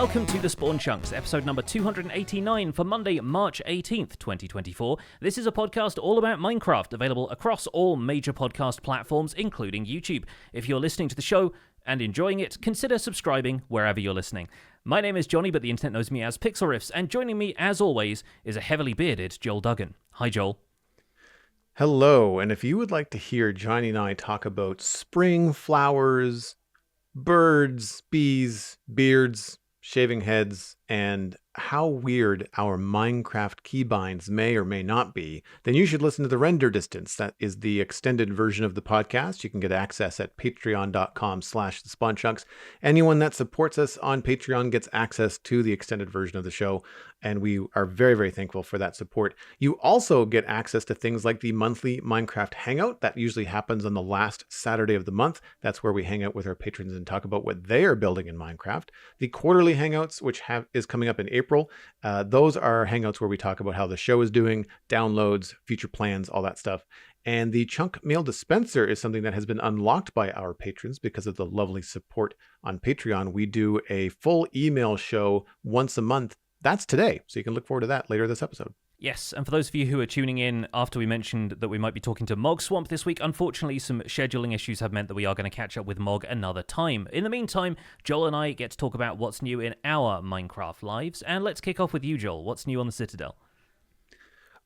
welcome to the Spawn Chunks, episode number 289 for Monday, March 18th, 2024. This is a podcast all about Minecraft, available across all major podcast platforms, including YouTube. If you're listening to the show and enjoying it, consider subscribing wherever you're listening. My name is Johnny, but the internet knows me as Pixel Riffs, and joining me, as always, is a heavily bearded Joel Duggan. Hi, Joel. Hello, and if you would like to hear Johnny and I talk about spring flowers, birds, bees, beards, shaving heads, and how weird our Minecraft keybinds may or may not be, then you should listen to the Render Distance. That is the extended version of the podcast. You can get access at patreon.com/thespawnchunks. Anyone that supports us on Patreon gets access to the extended version of the show, and we are very, very thankful for that support. You also get access to things like the monthly Minecraft Hangout. That usually happens on the last Saturday of the month. That's where we hang out with our patrons and talk about what they are building in Minecraft. The quarterly Hangouts, which is coming up in April, those are Hangouts where we talk about how the show is doing, downloads, future plans, all that stuff. And the Chunk Mail Dispenser is something that has been unlocked by our patrons because of the lovely support on Patreon. We do a full email show once a month. That's today, so you can look forward to that later this episode. Yes, and for those of you who are tuning in after we mentioned that we might be talking to Mog Swamp this week, unfortunately some scheduling issues have meant that we are going to catch up with Mog another time. In the meantime, Joel and I get to talk about what's new in our Minecraft lives, and let's kick off with you, Joel. What's new on the Citadel?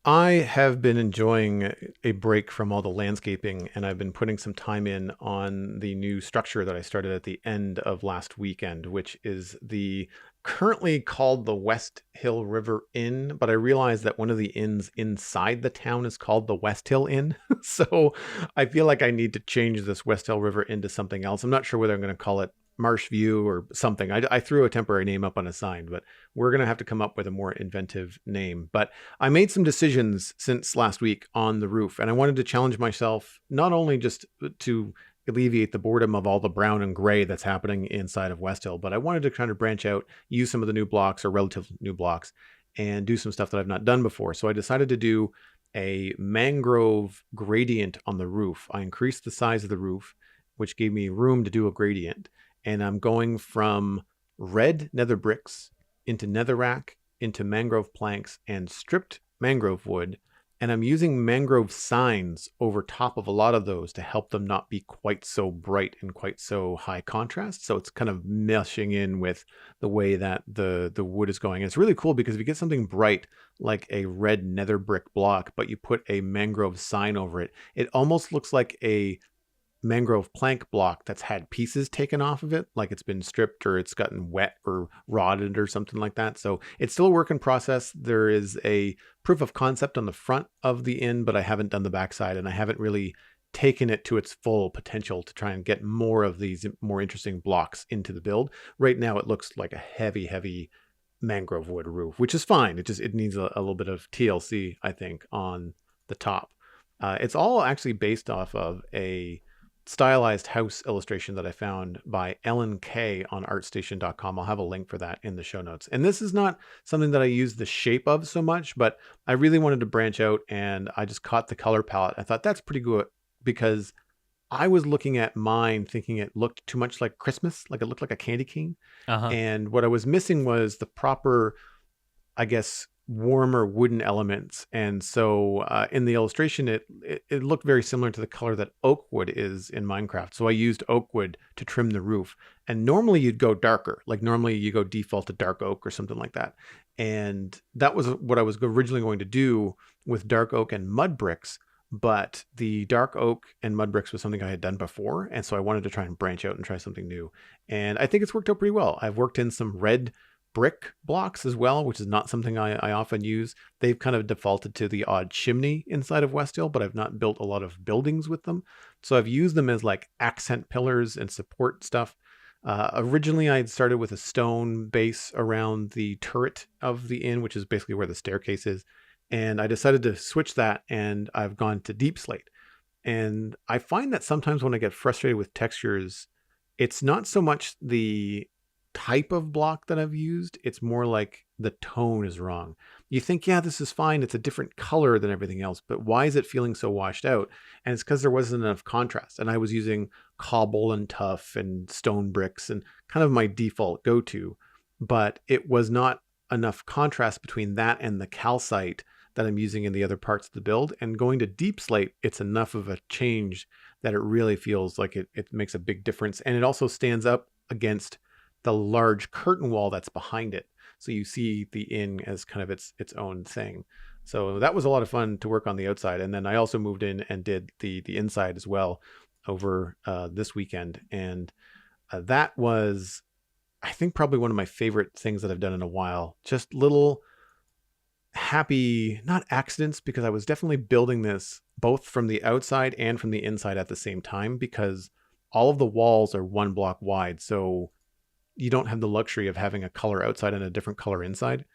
I have been enjoying a break from all the landscaping, and I've been putting some time in on the new structure that I started at the end of last weekend, which is the currently called the West Hill River Inn, but I realized that one of the inns inside the town is called the West Hill Inn. So I feel like I need to change this West Hill River Inn to something else. I'm not sure whether I'm going to call it Marsh View or something. I threw a temporary name up on a sign, but we're going to have to come up with a more inventive name. But I made some decisions since last week on the roof, and I wanted to challenge myself, not only just to alleviate the boredom of all the brown and gray that's happening inside of West Hill, but I wanted to kind of branch out, use some of the new blocks or relative new blocks, and do some stuff that I've not done before. So I decided to do a mangrove gradient on the roof. I increased the size of the roof, which gave me room to do a gradient. And I'm going from red nether bricks into netherrack, into mangrove planks and stripped mangrove wood. And I'm using mangrove signs over top of a lot of those to help them not be quite so bright and quite so high contrast. So it's kind of meshing in with the way that the wood is going. And it's really cool because if you get something bright like a red nether brick block, but you put a mangrove sign over it, it almost looks like a mangrove plank block that's had pieces taken off of it, like it's been stripped or it's gotten wet or rotted or something like that. So it's still a work in process. There is a proof of concept on the front of the inn, but I haven't done the backside, and I haven't really taken it to its full potential to try and get more of these more interesting blocks into the build. Right now it looks like a heavy mangrove wood roof, which is fine. It needs a little bit of TLC, I think, on the top. It's all actually based off of a stylized house illustration that I found by Ellen K on artstation.com. I'll have a link for that in the show notes. And this is not something that I use the shape of so much, but I really wanted to branch out, and I just caught the color palette. I thought that's pretty good because I was looking at mine thinking it looked too much like Christmas, like it looked like a candy cane. And what I was missing was the proper, I guess, warmer wooden elements. And so in the illustration, it looked very similar to the color that oak wood is in Minecraft. So I used oak wood to trim the roof. And normally you'd go darker, like normally you go default to dark oak or something like that. And that was what I was originally going to do with dark oak and mud bricks. But the dark oak and mud bricks was something I had done before. And so I wanted to try and branch out and try something new. And I think it's worked out pretty well. I've worked in some red brick blocks as well, which is not something I often use. They've kind of defaulted to the odd chimney inside of West Hill, but I've not built a lot of buildings with them. So I've used them as like accent pillars and support stuff. Originally, I had started with a stone base around the turret of the inn, which is basically where the staircase is. And I decided to switch that, and I've gone to deep slate. And I find that sometimes when I get frustrated with textures, it's not so much the type of block that I've used, it's more like the tone is wrong. You think, yeah, this is fine, it's a different color than everything else, but why is it feeling so washed out? And it's because there wasn't enough contrast. And I was using cobble and tuff and stone bricks and kind of my default go-to. but it was not enough contrast between that and the calcite that I'm using in the other parts of the build. And going to deep slate, it's enough of a change that it really feels like it makes a big difference. And it also stands up against the large curtain wall that's behind it. So you see the inn as kind of its own thing. So that was a lot of fun to work on the outside. And then I also moved in and did the inside as well over this weekend. And that was, I think, probably one of my favorite things that I've done in a while. Just little happy, not accidents, because I was definitely building this both from the outside and from the inside at the same time, because all of the walls are 1 block wide. So you don't have the luxury of having a color outside and a different color inside.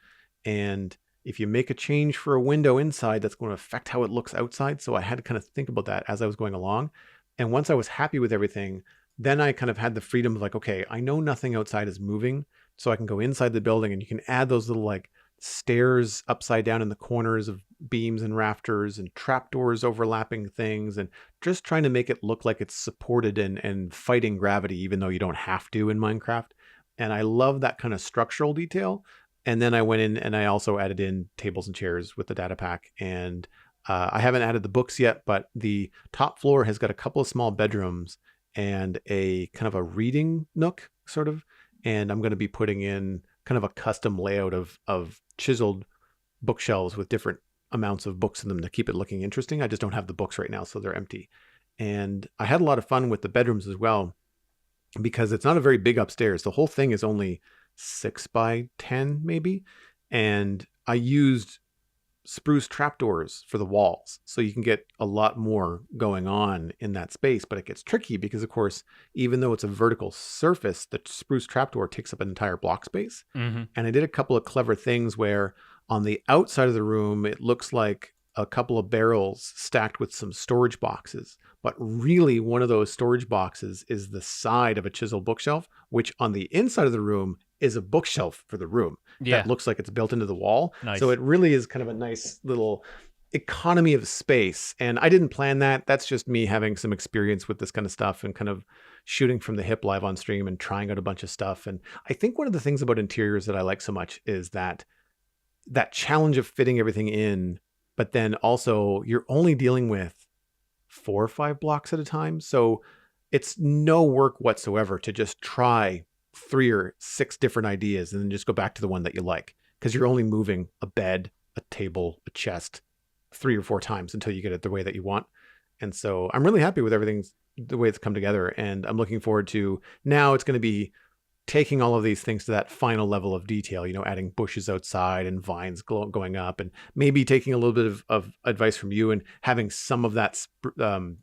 And if you make a change for a window inside, that's going to affect how it looks outside. So I had to kind of think about that as I was going along. And once I was happy with everything, then I kind of had the freedom of like, okay, I know nothing outside is moving, so I can go inside the building, and you can add those little like stairs upside down in the corners of beams and rafters and trapdoors overlapping things, and just trying to make it look like it's supported and fighting gravity, even though you don't have to in Minecraft. And I love that kind of structural detail. And then I went in and I also added in tables and chairs with the data pack. And I haven't added the books yet, but the top floor has got a couple of small bedrooms and a kind of a reading nook sort of. And I'm going to be putting in kind of a custom layout of chiseled bookshelves with different amounts of books in them to keep it looking interesting. I just don't have the books right now, so they're empty. And I had a lot of fun with the bedrooms as well, because it's not a very big upstairs. The whole thing is only 6 by 10 maybe. And I used spruce trapdoors for the walls, so you can get a lot more going on in that space. But it gets tricky because, of course, even though it's a vertical surface, the spruce trapdoor takes up an entire block space. Mm-hmm. And I did a couple of clever things where on the outside of the room, it looks like a couple of barrels stacked with some storage boxes. But really, one of those storage boxes is the side of a chiseled bookshelf, which on the inside of the room is a bookshelf for the room that looks like it's built into the wall. Nice. So it really is kind of a nice little economy of space. And I didn't plan that. That's just me having some experience with this kind of stuff and kind of shooting from the hip live on stream and trying out a bunch of stuff. And I think one of the things about interiors that I like so much is that challenge of fitting everything in, but then also you're only dealing with 4 or 5 blocks at a time. So it's no work whatsoever to just try 3 or 6 different ideas and then just go back to the one that you like, because you're only moving a bed, a table, a chest 3 or 4 times until you get it the way that you want. And so I'm really happy with everything, the way it's come together. And I'm looking forward to, now it's going to be taking all of these things to that final level of detail, adding bushes outside and vines going up, and maybe taking a little bit of advice from you and having some of that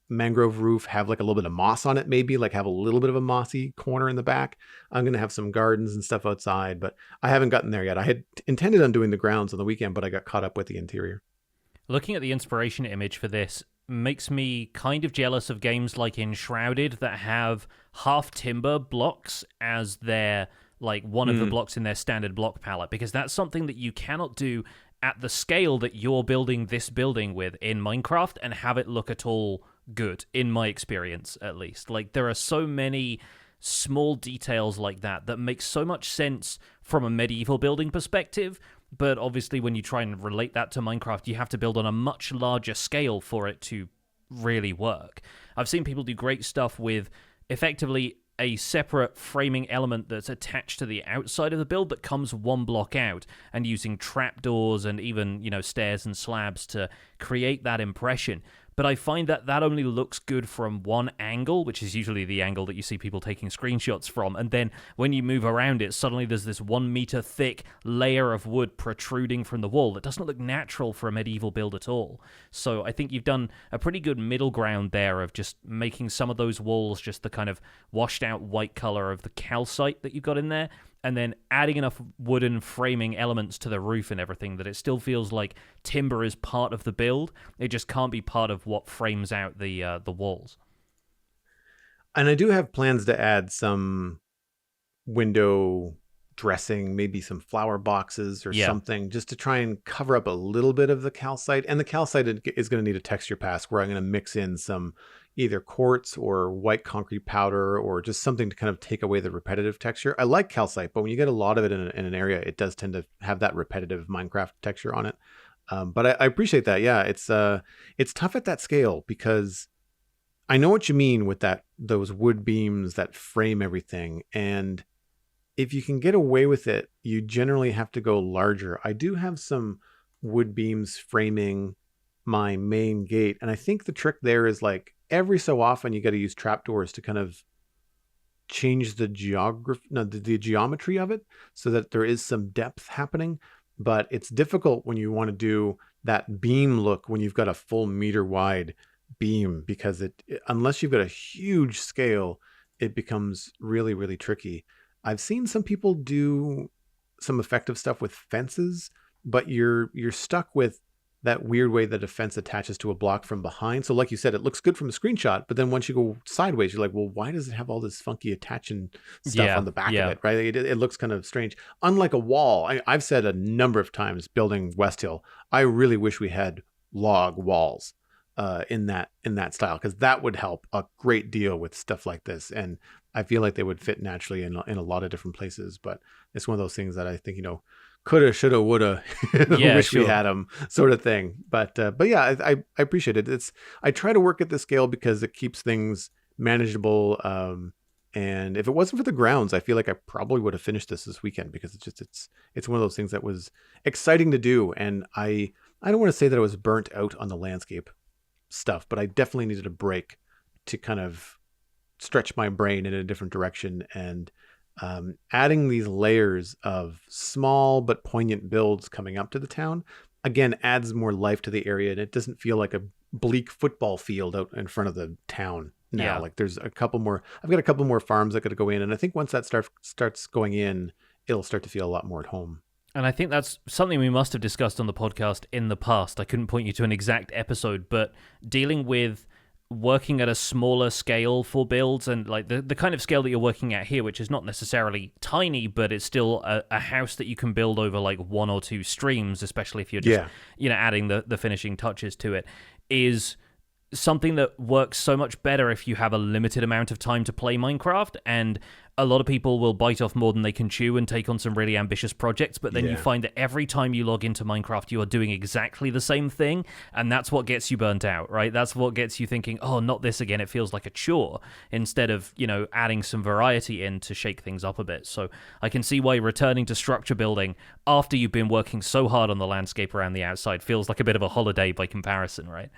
mangrove roof have like a little bit of moss on it, maybe like have a little bit of a mossy corner in the back. I'm going to have some gardens and stuff outside, but I haven't gotten there yet. I had intended on doing the grounds on the weekend, but I got caught up with the interior. Looking at the inspiration image for this makes me kind of jealous of games like Enshrouded that have half timber blocks as their, like, one of the blocks in their standard block palette, because that's something that you cannot do at the scale that you're building this building with in Minecraft and have it look at all good, in my experience, at least. Like, there are so many small details like that that make so much sense from a medieval building perspective, but obviously when you try and relate that to Minecraft, you have to build on a much larger scale for it to really work. I've seen people do great stuff with effectively a separate framing element that's attached to the outside of the build that comes 1 block out, and using trapdoors and even, stairs and slabs to create that impression. But I find that only looks good from one angle, which is usually the angle that you see people taking screenshots from. And then when you move around it, suddenly there's this 1 meter thick layer of wood protruding from the wall that doesn't look natural for a medieval build at all. So I think you've done a pretty good middle ground there of just making some of those walls just the kind of washed out white color of the calcite that you've got in there, and then adding enough wooden framing elements to the roof and everything that it still feels like timber is part of the build. It just can't be part of what frames out the walls. And I do have plans to add some window dressing, maybe some flower boxes or something, just to try and cover up a little bit of the calcite. And the calcite is going to need a texture pass where I'm going to mix in some, either quartz or white concrete powder or just something to kind of take away the repetitive texture. I like calcite, but when you get a lot of it in an area, it does tend to have that repetitive Minecraft texture on it. But I appreciate that. Yeah, it's tough at that scale because I know what you mean with those wood beams that frame everything. And if you can get away with it, you generally have to go larger. I do have some wood beams framing my main gate, and I think the trick there is like every so often you got to use trapdoors to kind of change the geometry of it so that there is some depth happening. But it's difficult when you want to do that beam look when you've got a full meter wide beam, because unless you've got a huge scale, it becomes really, really tricky. I've seen some people do some effective stuff with fences, but you're stuck with that weird way that a fence attaches to a block from behind. So like you said, it looks good from a screenshot, but then once you go sideways, you're like, well, why does it have all this funky attaching stuff on the back of it, right? It looks kind of strange. Unlike a wall, I've said a number of times building West Hill, I really wish we had log walls in that style, because that would help a great deal with stuff like this. And I feel like they would fit naturally in a lot of different places. But it's one of those things that I think, coulda, shoulda, woulda, wish we had them, sort of thing. But yeah, I appreciate it. I try to work at the scale because it keeps things manageable. And if it wasn't for the grounds, I feel like I probably would have finished this weekend, because it's one of those things that was exciting to do. And I don't want to say that I was burnt out on the landscape stuff, but I definitely needed a break to kind of stretch my brain in a different direction. And adding these layers of small but poignant builds coming up to the town, again, adds more life to the area, and it doesn't feel like a bleak football field out in front of the town now. Yeah. Like I've got a couple more farms that got to go in, and I think once that starts going in, it'll start to feel a lot more at home. And I think that's something we must have discussed on the podcast in the past. I couldn't point you to an exact episode, but dealing with working at a smaller scale for builds, and like the kind of scale that you're working at here, which is not necessarily tiny, but it's still a house that you can build over like one or two streams, especially if you're just adding the finishing touches to it, is something that works so much better if you have a limited amount of time to play Minecraft. And a lot of people will bite off more than they can chew and take on some really ambitious projects, but then you find that every time you log into Minecraft, you are doing exactly the same thing, and that's what gets you burnt out, right? That's what gets you thinking, oh, not this again. It feels like a chore, instead of, adding some variety in to shake things up a bit. So I can see why returning to structure building after you've been working so hard on the landscape around the outside feels like a bit of a holiday by comparison, right?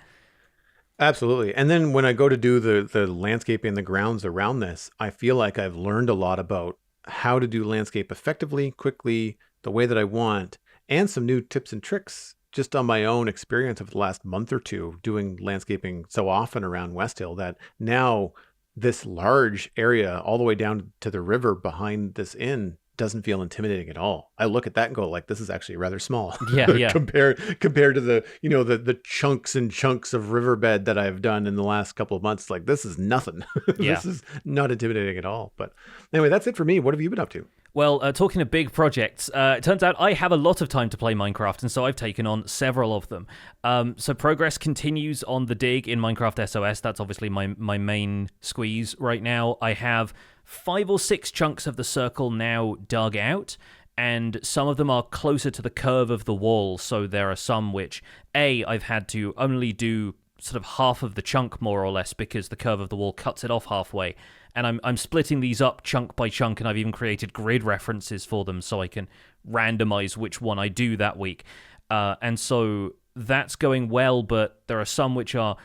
Absolutely. And then when I go to do the landscaping, the grounds around this, I feel like I've learned a lot about how to do landscape effectively, quickly, the way that I want, and some new tips and tricks just on my own experience of the last month or two doing landscaping so often around West Hill, that now this large area all the way down to the river behind this inn doesn't feel intimidating at all. I look at that and go, like, this is actually rather small. Yeah. compared to the the chunks and chunks of riverbed that I've done in the last couple of months. Like, this is nothing. This is not intimidating at all. But anyway, that's it for me. What have you been up to? Well, talking of big projects, it turns out I have a lot of time to play Minecraft, and so I've taken on several of them. So progress continues on the dig in Minecraft SOS. That's obviously my main squeeze right now. I have 5 or 6 chunks of the circle now dug out, and some of them are closer to the curve of the wall, so there are some which, I've had to only do sort of half of the chunk, more or less, because the curve of the wall cuts it off halfway. And I'm splitting these up chunk by chunk, and I've even created grid references for them so I can randomize which one I do that week. And so that's going well, but there are some which are,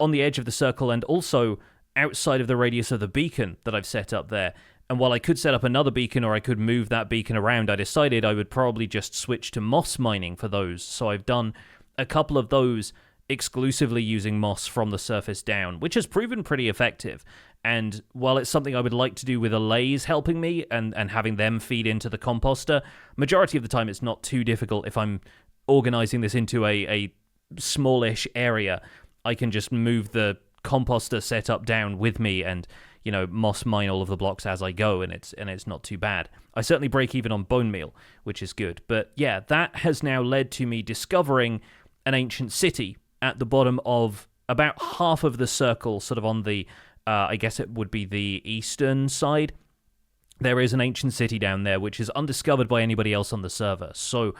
on the edge of the circle and also outside of the radius of the beacon that I've set up there. And while I could set up another beacon or I could move that beacon around, I decided I would probably just switch to moss mining for those. So I've done a couple of those exclusively using moss from the surface down, which has proven pretty effective. And while it's something I would like to do with allays helping me and having them feed into the composter, majority of the time it's not too difficult. If I'm organizing this into a smallish area, I can just move the composter setup down with me and moss mine all of the blocks as I go, and it's not too bad. I certainly break even on bone meal, which is good. But yeah, that has now led to me discovering an ancient city at the bottom of about half of the circle, sort of on the, I guess it would be the eastern side, there is an ancient city down there which is undiscovered by anybody else on the server. So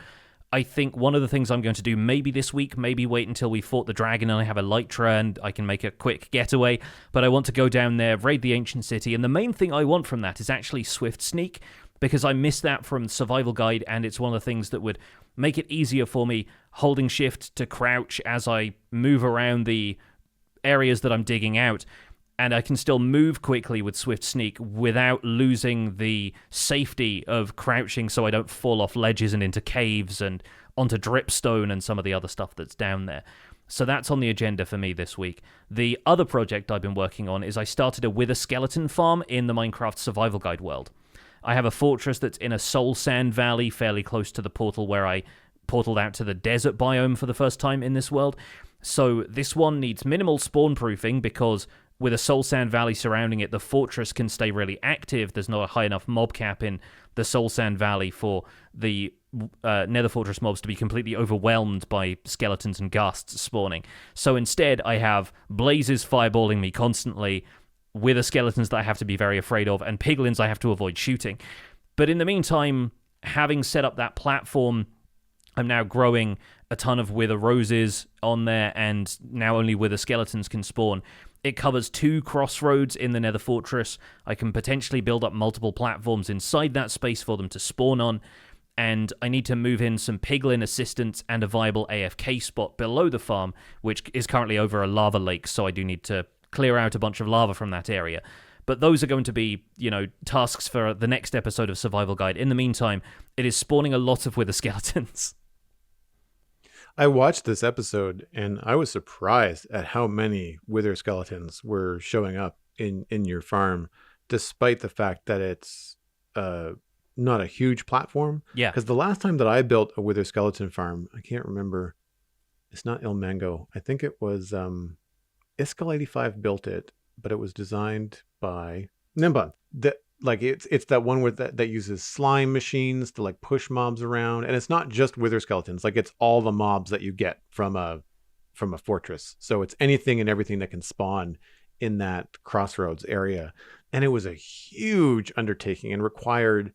I think one of the things I'm going to do maybe this week, maybe wait until we fought the dragon and I have elytra and I can make a quick getaway, but I want to go down there, raid the ancient city, and the main thing I want from that is actually swift sneak, because I missed that from Survival Guide, and it's one of the things that would make it easier for me holding shift to crouch as I move around the areas that I'm digging out, and I can still move quickly with Swift Sneak without losing the safety of crouching so I don't fall off ledges and into caves and onto dripstone and some of the other stuff that's down there. So that's on the agenda for me this week. The other project I've been working on is I started a Wither Skeleton farm in the Minecraft Survival Guide world. I have a fortress that's in a soul sand valley fairly close to the portal where I portaled out to the desert biome for the first time in this world. So this one needs minimal spawn proofing because with a soul sand valley surrounding it, the fortress can stay really active. There's not a high enough mob cap in the soul sand valley for the nether fortress mobs to be completely overwhelmed by skeletons and ghasts spawning. So instead, I have blazes fireballing me constantly, wither skeletons that I have to be very afraid of, and piglins I have to avoid shooting. But in the meantime, having set up that platform, I'm now growing a ton of wither roses on there, and now only wither skeletons can spawn. It covers 2 crossroads in the nether fortress. I can potentially build up multiple platforms inside that space for them to spawn on, and I need to move in some piglin assistance and a viable AFK spot below the farm, which is currently over a lava lake, so I do need to clear out a bunch of lava from that area. But those are going to be, tasks for the next episode of Survival Guide. In the meantime, it is spawning a lot of wither skeletons. I watched this episode and I was surprised at how many wither skeletons were showing up in your farm, despite the fact that it's not a huge platform. Yeah. Because the last time that I built a wither skeleton farm, I can't remember. It's not Ilmango. I think it was Iscal85 built it, but it was designed by Nimban. It's that one that uses slime machines to like push mobs around, and it's not just wither skeletons. Like it's all the mobs that you get from a fortress. So it's anything and everything that can spawn in that crossroads area. And it was a huge undertaking and required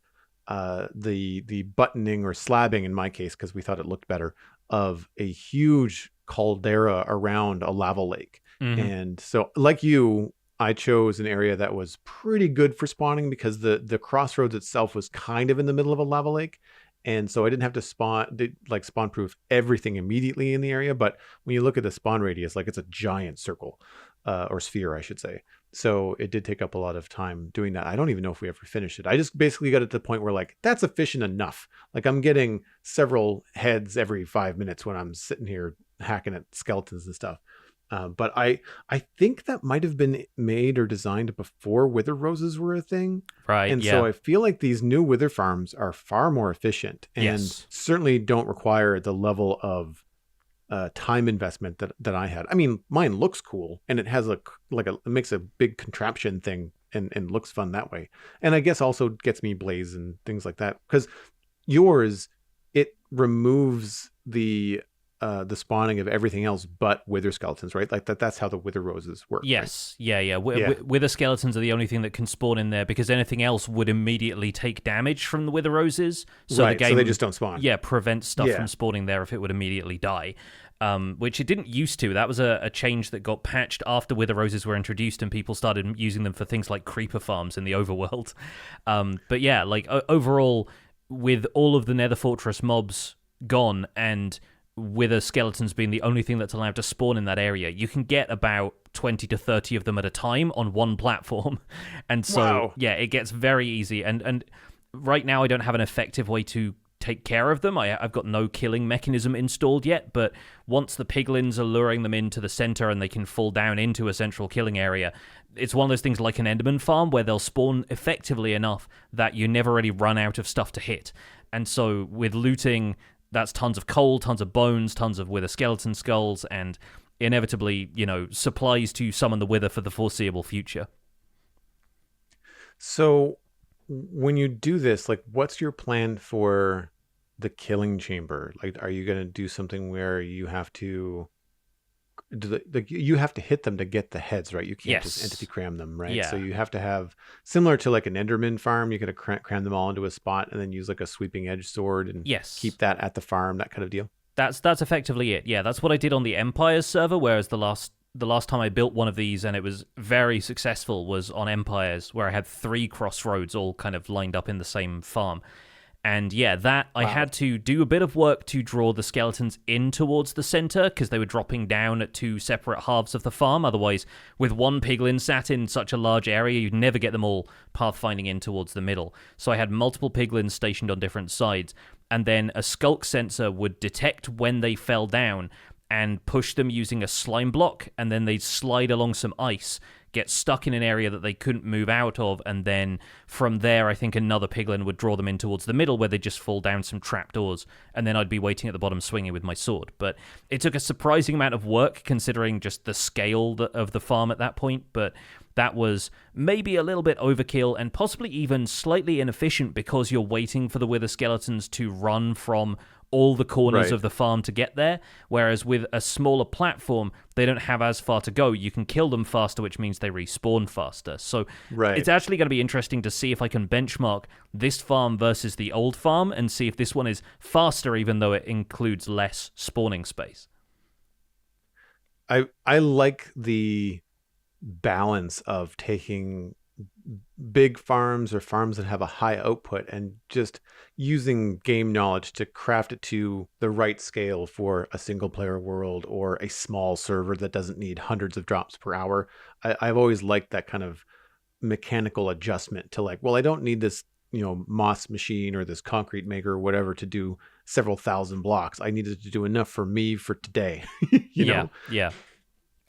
the buttoning or slabbing, in my case, because we thought it looked better, of a huge caldera around a lava lake. Mm-hmm. And so, like you, I chose an area that was pretty good for spawning because the crossroads itself was kind of in the middle of a lava lake. And so I didn't have to spawn proof everything immediately in the area. But when you look at the spawn radius, like it's a giant circle or sphere, I should say. So it did take up a lot of time doing that. I don't even know if we ever finished it. I just basically got it to the point where like, that's efficient enough. Like I'm getting several heads every 5 minutes when I'm sitting here hacking at skeletons and stuff. But I think that might have been made or designed before wither roses were a thing. Right. And so I feel like these new wither farms are far more efficient and certainly don't require the level of time investment that I had. I mean, mine looks cool and it has it makes a big contraption thing and looks fun that way. And I guess also gets me blaze and things like that, because yours, it removes the spawning of everything else but wither skeletons, right? Like that's how the wither roses work. Yes. Right? Yeah. Wither skeletons are the only thing that can spawn in there because anything else would immediately take damage from the wither roses. So right, the game, so they just don't spawn. Yeah, prevents stuff from spawning there if it would immediately die. Which it didn't used to. That was a change that got patched after wither roses were introduced and people started using them for things like creeper farms in the overworld. But yeah, like overall, with all of the nether fortress mobs gone and wither skeletons being the only thing that's allowed to spawn in that area, you can get about 20 to 30 of them at a time on one platform. And so, yeah, it gets very easy. And right now I don't have an effective way to take care of them. I've got no killing mechanism installed yet, but once the piglins are luring them into the center and they can fall down into a central killing area, it's one of those things like an Enderman farm where they'll spawn effectively enough that you never really run out of stuff to hit. And so with looting, that's tons of coal, tons of bones, tons of wither skeleton skulls, and inevitably, supplies to summon the wither for the foreseeable future. So when you do this, like, what's your plan for the killing chamber? Like, are you going to do something where you have to you have to hit them to get the heads, right? You can't just Yes. entity cram them, right? Yeah. So you have to have, similar to like an Enderman farm, you got to cram them all into a spot and then use like a sweeping edge sword and Yes. keep that at the farm, that kind of deal. That's effectively it. Yeah, that's what I did on the Empires server, whereas the last time I built one of these and it was very successful was on Empires, where I had 3 crossroads all kind of lined up in the same farm. And yeah, I had to do a bit of work to draw the skeletons in towards the center because they were dropping down at 2 separate halves of the farm. Otherwise, with one piglin sat in such a large area, you'd never get them all pathfinding in towards the middle. So I had multiple piglins stationed on different sides, and then a skulk sensor would detect when they fell down and push them using a slime block, and then they'd slide along some ice, get stuck in an area that they couldn't move out of, and then from there, I think another piglin would draw them in towards the middle where they'd just fall down some trapdoors, and then I'd be waiting at the bottom swinging with my sword. But it took a surprising amount of work considering just the scale of the farm at that point, but that was maybe a little bit overkill and possibly even slightly inefficient because you're waiting for the wither skeletons to run from all the corners of the farm to get there, whereas with a smaller platform, they don't have as far to go. You can kill them faster, which means they respawn faster. So it's actually going to be interesting to see if I can benchmark this farm versus the old farm and see if this one is faster, even though it includes less spawning space. I like the balance of taking big farms or farms that have a high output and just using game knowledge to craft it to the right scale for a single player world or a small server that doesn't need hundreds of drops per hour. I've always liked that kind of mechanical adjustment to like, well, I don't need this, moss machine or this concrete maker or whatever to do several thousand blocks. I needed to do enough for me for today. you know? Yeah.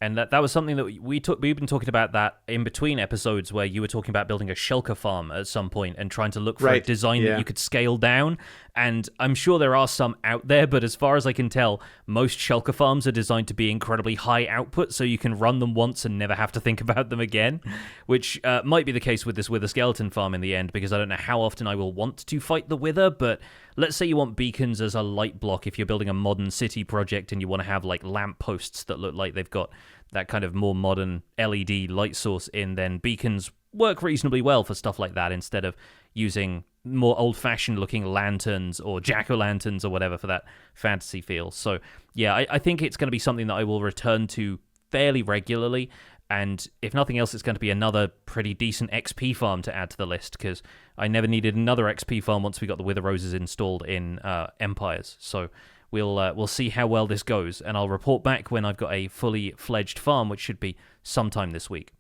And that was something that we've been talking about that in between episodes where you were talking about building a shulker farm at some point and trying to look for a design that you could scale down. And I'm sure there are some out there, but as far as I can tell, most shulker farms are designed to be incredibly high output so you can run them once and never have to think about them again, which might be the case with this wither skeleton farm in the end, because I don't know how often I will want to fight the wither, but let's say you want beacons as a light block if you're building a modern city project and you want to have like lamp posts that look like they've got that kind of more modern LED light source in, then beacons work reasonably well for stuff like that instead of using more old-fashioned looking lanterns or jack-o'-lanterns or whatever for that fantasy feel. So yeah, I think it's going to be something that I will return to fairly regularly, and if nothing else, it's going to be another pretty decent XP farm to add to the list, because I never needed another XP farm once we got the Wither Roses installed in Empires. So we'll see how well this goes, and I'll report back when I've got a fully fledged farm, which should be sometime this week.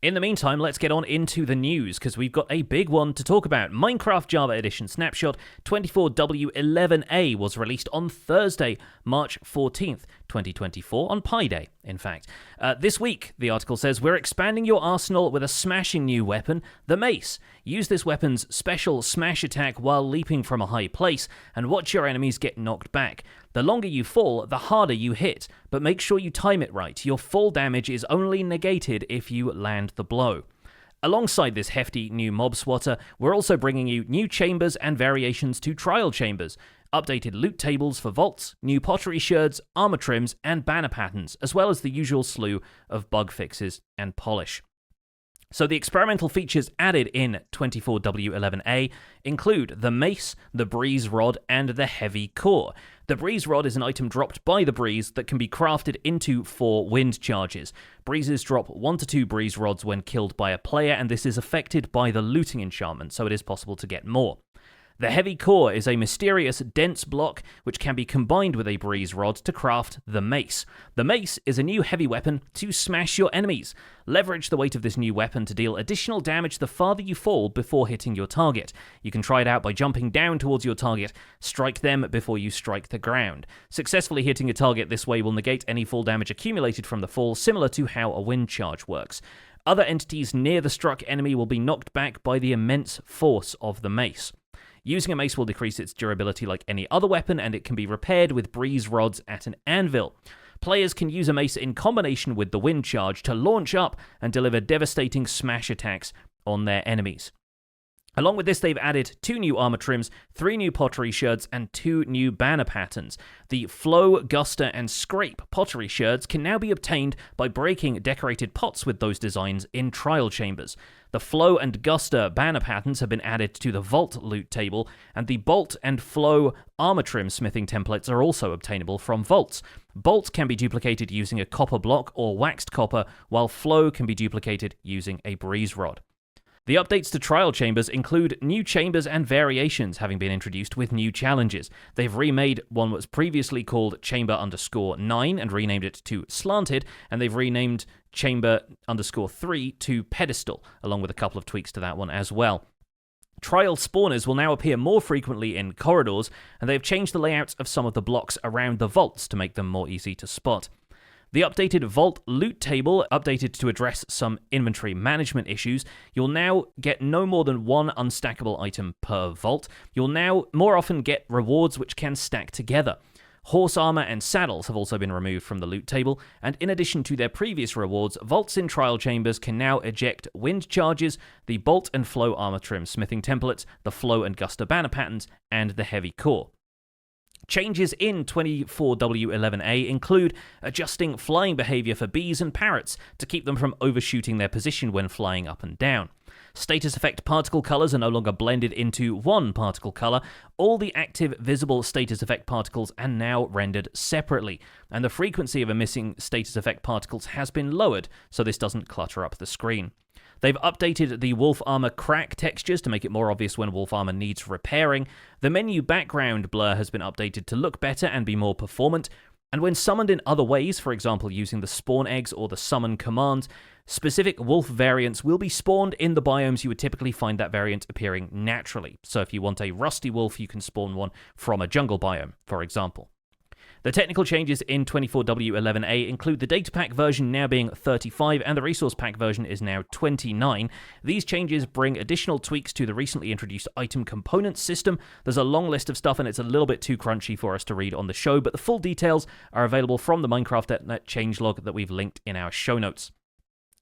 In the meantime, let's get on into the news, because we've got a big one to talk about. Minecraft Java Edition Snapshot 24W11A was released on Thursday, March 14th, 2024, on Pi Day, in fact. This week, the article says, we're expanding your arsenal with a smashing new weapon, the Mace. Use this weapon's special smash attack while leaping from a high place, and watch your enemies get knocked back. The longer you fall, the harder you hit, but make sure you time it right. Your fall damage is only negated if you land the blow. Alongside this hefty new mob swatter, we're also bringing you new chambers and variations to trial chambers, updated loot tables for vaults, new pottery sherds, armor trims, and banner patterns, as well as the usual slew of bug fixes and polish. So the experimental features added in 24W11A include the Mace, the Breeze Rod, and the Heavy Core. The Breeze Rod is an item dropped by the Breeze that can be crafted into 4 wind charges. Breezes drop 1 to 2 Breeze Rods when killed by a player, and this is affected by the looting enchantment, so it is possible to get more. The Heavy Core is a mysterious, dense block which can be combined with a Breeze Rod to craft the Mace. The Mace is a new heavy weapon to smash your enemies. Leverage the weight of this new weapon to deal additional damage the farther you fall before hitting your target. You can try it out by jumping down towards your target, strike them before you strike the ground. Successfully hitting a target this way will negate any fall damage accumulated from the fall, similar to how a wind charge works. Other entities near the struck enemy will be knocked back by the immense force of the Mace. Using a mace will decrease its durability like any other weapon, and it can be repaired with breeze rods at an anvil. Players can use a mace in combination with the wind charge to launch up and deliver devastating smash attacks on their enemies. Along with this, they've added 2 new armor trims, 3 new pottery sherds, and 2 new banner patterns. The Flow, Guster, and Scrape pottery sherds can now be obtained by breaking decorated pots with those designs in trial chambers. The Flow and Guster banner patterns have been added to the Vault loot table, and the Bolt and Flow armor trim smithing templates are also obtainable from vaults. Bolt can be duplicated using a copper block or waxed copper, while Flow can be duplicated using a breeze rod. The updates to trial chambers include new chambers and variations having been introduced with new challenges. They've remade one that was previously called Chamber_9 and renamed it to Slanted, and they've renamed Chamber_3 to Pedestal, along with a couple of tweaks to that one as well. Trial spawners will now appear more frequently in corridors, and they've changed the layouts of some of the blocks around the vaults to make them more easy to spot. The updated Vault loot table, updated to address some inventory management issues. You'll now get no more than 1 unstackable item per vault. You'll now more often get rewards which can stack together. Horse armor and saddles have also been removed from the loot table, and in addition to their previous rewards, vaults in trial chambers can now eject wind charges, the Bolt and Flow armor trim smithing templates, the Flow and Guster banner patterns, and the heavy core. Changes in 24W11A include adjusting flying behavior for bees and parrots to keep them from overshooting their position when flying up and down. Status effect particle colors are no longer blended into one particle color. All the active visible status effect particles are now rendered separately, and the frequency of emitting status effect particles has been lowered so this doesn't clutter up the screen. They've updated the Wolf Armor crack textures to make it more obvious when Wolf Armor needs repairing. The menu background blur has been updated to look better and be more performant. And when summoned in other ways, for example using the spawn eggs or the summon command, specific wolf variants will be spawned in the biomes you would typically find that variant appearing naturally. So if you want a rusty wolf, you can spawn one from a jungle biome, for example. The technical changes in 24W11A include the data pack version now being 35 and the resource pack version is now 29. These changes bring additional tweaks to the recently introduced item components system. There's a long list of stuff and it's a little bit too crunchy for us to read on the show, but the full details are available from the Minecraft.net changelog that we've linked in our show notes.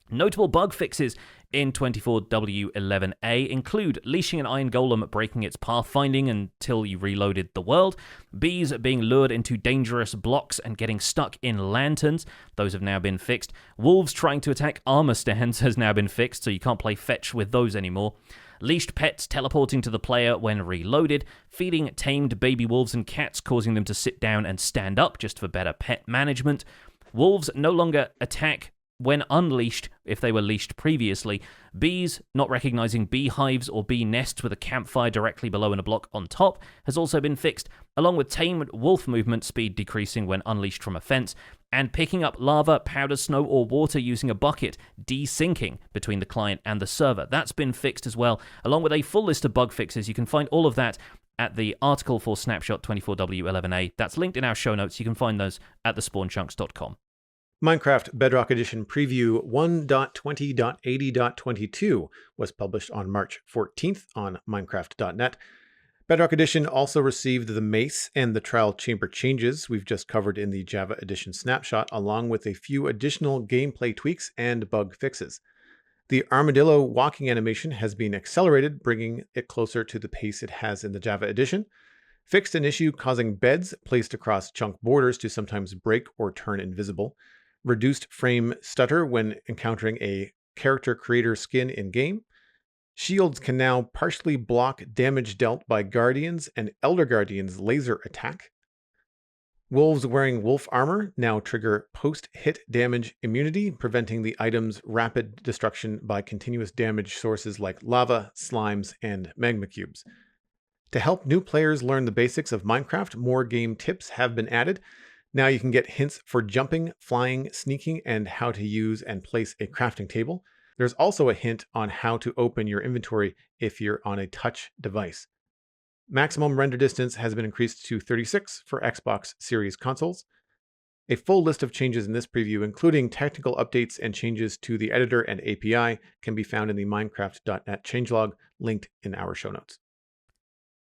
Notable bug fixes in 24W11A include leashing an iron golem breaking its pathfinding until you reloaded the world, bees being lured into dangerous blocks and getting stuck in lanterns, those have now been fixed, wolves trying to attack armor stands has now been fixed so you can't play fetch with those anymore, leashed pets teleporting to the player when reloaded, feeding tamed baby wolves and cats causing them to sit down and stand up just for better pet management, wolves no longer attack when unleashed if they were leashed previously, bees not recognizing beehives or bee nests with a campfire directly below and a block on top has also been fixed, along with tamed wolf movement speed decreasing when unleashed from a fence, and picking up lava, powder, snow, or water using a bucket, desyncing between the client and the server. That's been fixed as well, along with a full list of bug fixes. You can find all of that at the article for Snapshot 24W11A. That's linked in our show notes. You can find those at thespawnchunks.com. Minecraft Bedrock Edition Preview 1.20.80.22 was published on March 14th on Minecraft.net. Bedrock Edition also received the Mace and the Trial Chamber changes we've just covered in the Java Edition snapshot, along with a few additional gameplay tweaks and bug fixes. The armadillo walking animation has been accelerated, bringing it closer to the pace it has in the Java Edition. Fixed an issue causing beds placed across chunk borders to sometimes break or turn invisible. Reduced frame stutter when encountering a character creator skin in-game. Shields can now partially block damage dealt by Guardians and Elder Guardians' laser attack. Wolves wearing wolf armor now trigger post-hit damage immunity, preventing the item's rapid destruction by continuous damage sources like lava, slimes, and magma cubes. To help new players learn the basics of Minecraft, more game tips have been added. Now you can get hints for jumping, flying, sneaking, and how to use and place a crafting table. There's also a hint on how to open your inventory if you're on a touch device. Maximum render distance has been increased to 36 for Xbox Series consoles. A full list of changes in this preview, including technical updates and changes to the editor and API, can be found in the Minecraft.net changelog linked in our show notes.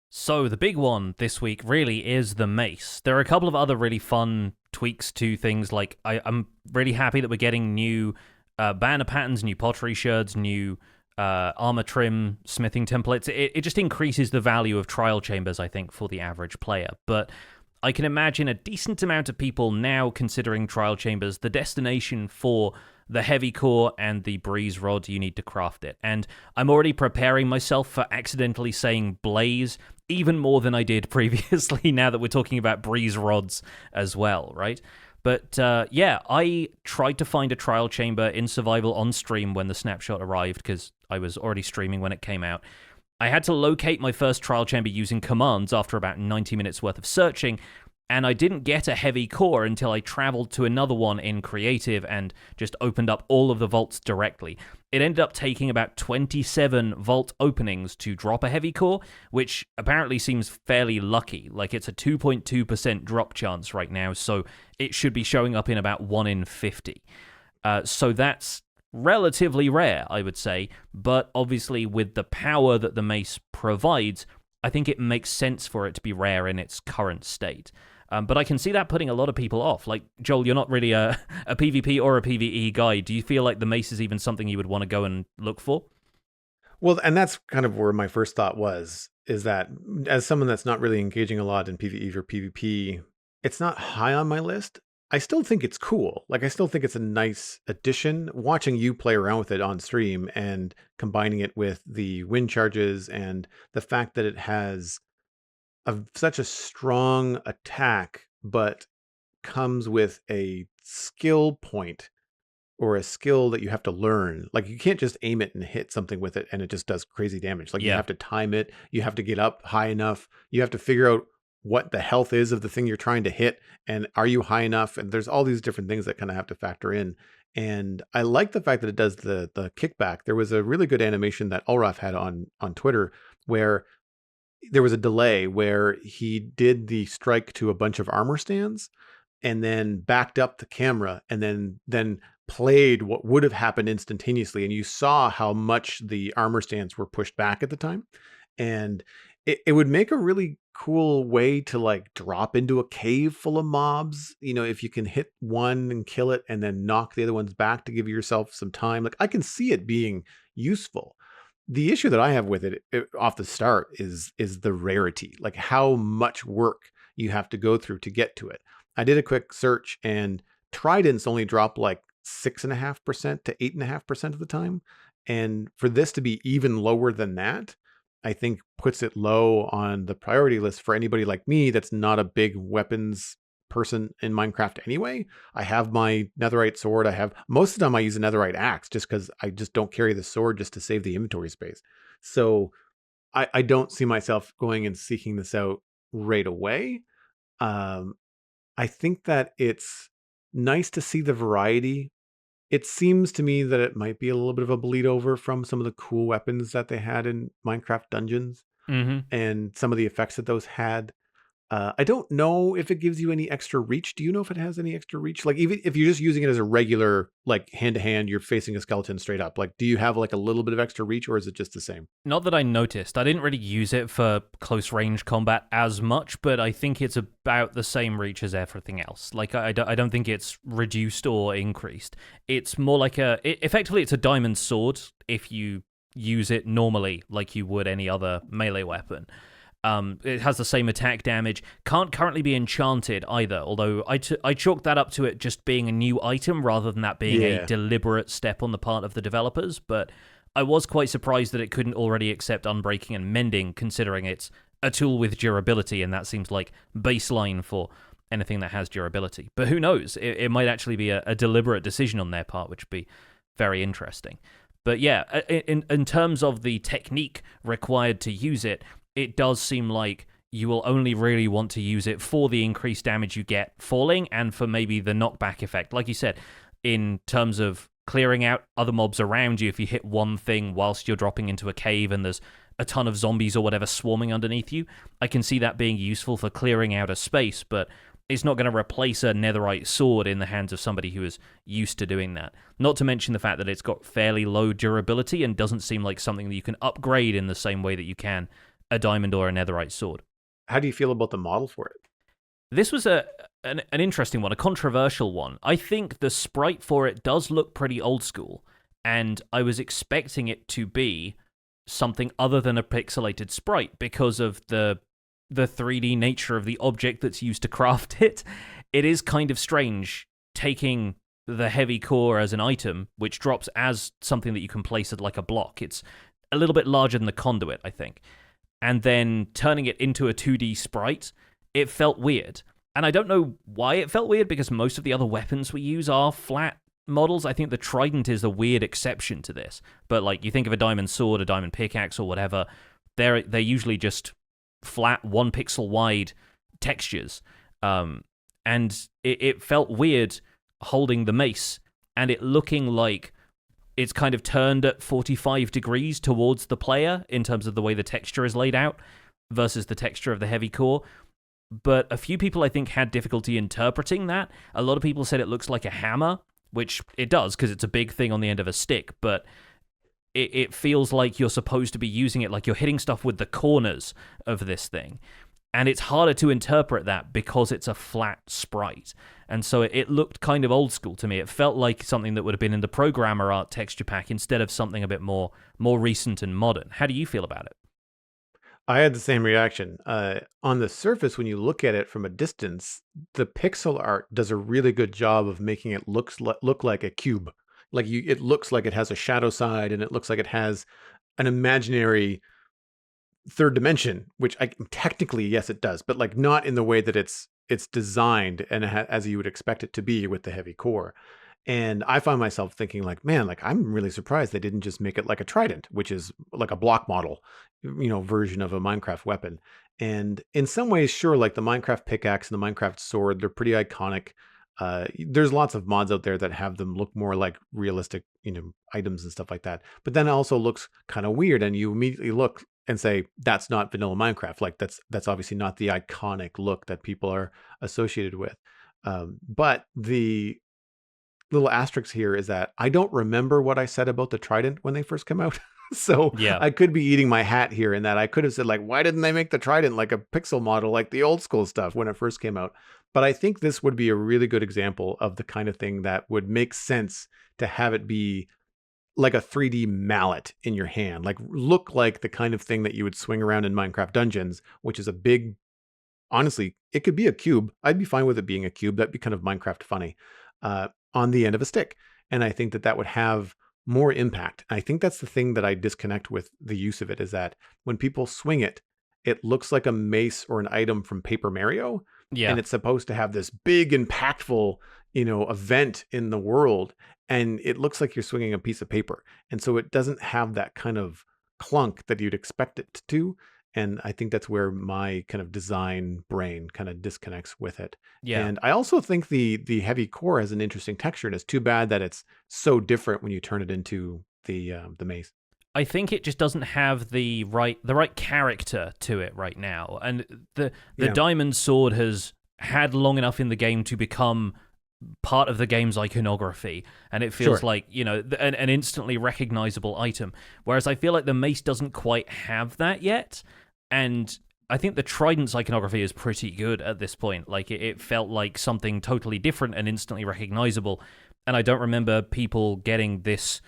So the big one this week really is the Mace. There are a couple of other really fun tweaks to things, like I'm really happy that we're getting new banner patterns, new pottery sherds, new armor trim smithing templates. It just increases the value of trial chambers, I think, for the average player. But I can imagine a decent amount of people now considering trial chambers the destination for the heavy core and the breeze rod you need to craft it. And I'm already preparing myself for accidentally saying blaze even more than I did previously, now that we're talking about breeze rods as well, right? But yeah, I tried to find a trial chamber in survival on stream when the snapshot arrived, because I was already streaming when it came out. I had to locate my first trial chamber using commands after about 90 minutes worth of searching, and I didn't get a heavy core until I traveled to another one in creative and just opened up all of the vaults directly. It ended up taking about 27 vault openings to drop a heavy core, which apparently seems fairly lucky. Like, it's a 2.2% drop chance right now, so it should be showing up in about 1 in 50. So that's relatively rare, I would say, but obviously with the power that the mace provides, I think it makes sense for it to be rare in its current state. But I can see that putting a lot of people off. Like, Joel, you're not really a PvP or a PvE guy. Do you feel like the mace is even something you would want to go and look for? Well, and that's kind of where my first thought was, is that as someone that's not really engaging a lot in PvE or PvP, it's not high on my list. I still think it's cool. Like, I still think it's a nice addition. Watching you play around with it on stream and combining it with the wind charges and the fact that it has such a strong attack, but comes with a skill point or a skill that you have to learn. Like, you can't just aim it and hit something with it and it just does crazy damage. Like, you have to time it. You have to get up high enough. You have to figure out what the health is of the thing you're trying to hit, and are you high enough? And there's all these different things that kind of have to factor in. And I like the fact that it does the kickback. There was a really good animation that Ulraf had on Twitter where there was a delay where he did the strike to a bunch of armor stands and then backed up the camera and then played what would have happened instantaneously. And you saw how much the armor stands were pushed back at the time. And it would make a really cool way to, like, drop into a cave full of mobs. You know, if you can hit one and kill it and then knock the other ones back to give yourself some time. Like, I can see it being useful. The issue that I have with it off the start is the rarity, like how much work you have to go through to get to it. I did a quick search and Tridents only drop like 6.5% to 8.5% of the time. And for this to be even lower than that, I think puts it low on the priority list for anybody like me that's not a big weapons person in Minecraft anyway. I have my netherite sword. Most of the time I use a netherite axe just because I just don't carry the sword just to save the inventory space. So I don't see myself going and seeking this out right away. I think that it's nice to see the variety. It seems to me that it might be a little bit of a bleed over from some of the cool weapons that they had in Minecraft Dungeons and some of the effects that those had. I don't know if it gives you any extra reach. Do you know if it has any extra reach? Like, even if you're just using it as a regular, like, hand-to-hand, you're facing a skeleton straight up. Like, do you have like a little bit of extra reach, or is it just the same? Not that I noticed. I didn't really use it for close range combat as much, but I think it's about the same reach as everything else. Like, I don't think it's reduced or increased. It's more like effectively it's a diamond sword if you use it normally like you would any other melee weapon. It has the same attack damage. Can't currently be enchanted either, although I chalked that up to it just being a new item rather than that being a deliberate step on the part of the developers. But I was quite surprised that it couldn't already accept unbreaking and mending, considering it's a tool with durability, and that seems like baseline for anything that has durability. But who knows? It might actually be a deliberate decision on their part, which would be very interesting. But yeah, in terms of the technique required to use it, it does seem like you will only really want to use it for the increased damage you get falling and for maybe the knockback effect. Like you said, in terms of clearing out other mobs around you, if you hit one thing whilst you're dropping into a cave and there's a ton of zombies or whatever swarming underneath you, I can see that being useful for clearing out a space, but it's not going to replace a netherite sword in the hands of somebody who is used to doing that. Not to mention the fact that it's got fairly low durability and doesn't seem like something that you can upgrade in the same way that you can a diamond or a netherite sword. How do you feel about the model for it? This was an interesting one, a controversial one. I think the sprite for it does look pretty old school. and I was expecting it to be something other than a pixelated sprite because of the 3D nature of the object that's used to craft it. It is kind of strange taking the heavy core as an item, which drops as something that you can place at like a block. It's a little bit larger than the conduit, I think. And then turning it into a 2D sprite, it felt weird. And I don't know why it felt weird, because most of the other weapons we use are flat models. I think the Trident is a weird exception to this. But like, you think of a diamond sword, a diamond pickaxe, or whatever, they're usually just flat 1 pixel wide textures. And it felt weird holding the mace and it looking like it's kind of turned at 45 degrees towards the player in terms of the way the texture is laid out versus the texture of the heavy core. But a few people, I think, had difficulty interpreting that. A lot of people said it looks like a hammer, which it does because it's a big thing on the end of a stick, but it feels like you're supposed to be using it like you're hitting stuff with the corners of this thing. And it's harder to interpret that because it's a flat sprite. And so it looked kind of old school to me. It felt like something that would have been in the programmer art texture pack instead of something a bit more recent and modern. How do you feel about it? I had the same reaction. On the surface, when you look at it from a distance, the pixel art does a really good job of making it look like a cube. Like it looks like it has a shadow side, and it looks like it has an imaginary third dimension, which technically, yes, it does, but like not in the way that it's designed and as you would expect it to be with the heavy core. And I find myself thinking like, man, like I'm really surprised they didn't just make it like a Trident, which is like a block model, version of a Minecraft weapon. And in some ways, sure, like the Minecraft pickaxe and the Minecraft sword, they're pretty iconic. There's lots of mods out there that have them look more like realistic, items and stuff like that. But then it also looks kind of weird, and you immediately look and say that's not vanilla Minecraft. Like that's obviously not the iconic look that people are associated with. But the little asterisk here is that I don't remember what I said about the Trident when they first came out. So yeah. I could be eating my hat here in that I could have said like, why didn't they make the Trident like a pixel model like the old school stuff when it first came out? But I think this would be a really good example of the kind of thing that would make sense to have it be like a 3D mallet in your hand, like look like the kind of thing that you would swing around in Minecraft Dungeons, which is a big, honestly, it could be a cube. I'd be fine with it being a cube. That'd be kind of Minecraft funny, on the end of a stick. And I think that would have more impact. I think that's the thing that I disconnect with the use of it, is that when people swing it, it looks like a mace or an item from Paper Mario. Yeah. And it's supposed to have this big, impactful, event in the world. And it looks like you're swinging a piece of paper. And so it doesn't have that kind of clunk that you'd expect it to. And I think that's where my kind of design brain kind of disconnects with it. Yeah. And I also think the heavy core has an interesting texture, and it's too bad that it's so different when you turn it into the mace. I think it just doesn't have the right character to it right now. And the diamond sword has had long enough in the game to become part of the game's iconography, and it feels like, an instantly recognizable item. Whereas I feel like the mace doesn't quite have that yet. And I think the Trident's iconography is pretty good at this point. Like, it felt like something totally different and instantly recognizable. And I don't remember people getting this,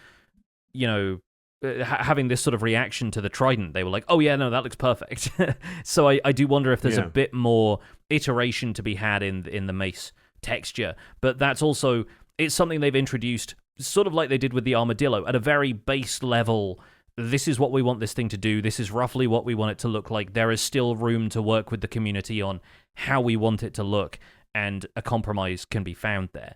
having this sort of reaction to the Trident. They were like, oh yeah, no, that looks perfect. So I do wonder if there's a bit more iteration to be had in the mace texture. But that's also, it's something they've introduced sort of like they did with the armadillo at a very base level. This is what we want this thing to do. This is roughly what we want it to look like. There is still room to work with the community on how we want it to look, and a compromise can be found there.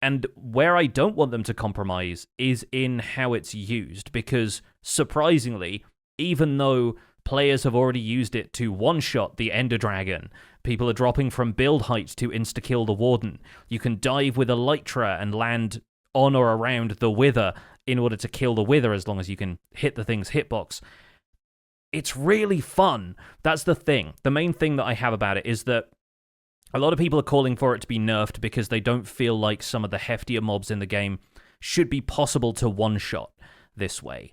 And where I don't want them to compromise is in how it's used, because surprisingly, even though players have already used it to one-shot the Ender Dragon, people are dropping from build height to insta-kill the Warden. You can dive with Elytra and land on or around the Wither in order to kill the Wither, as long as you can hit the thing's hitbox. It's really fun. That's the thing. The main thing that I have about it is that a lot of people are calling for it to be nerfed because they don't feel like some of the heftier mobs in the game should be possible to one-shot this way.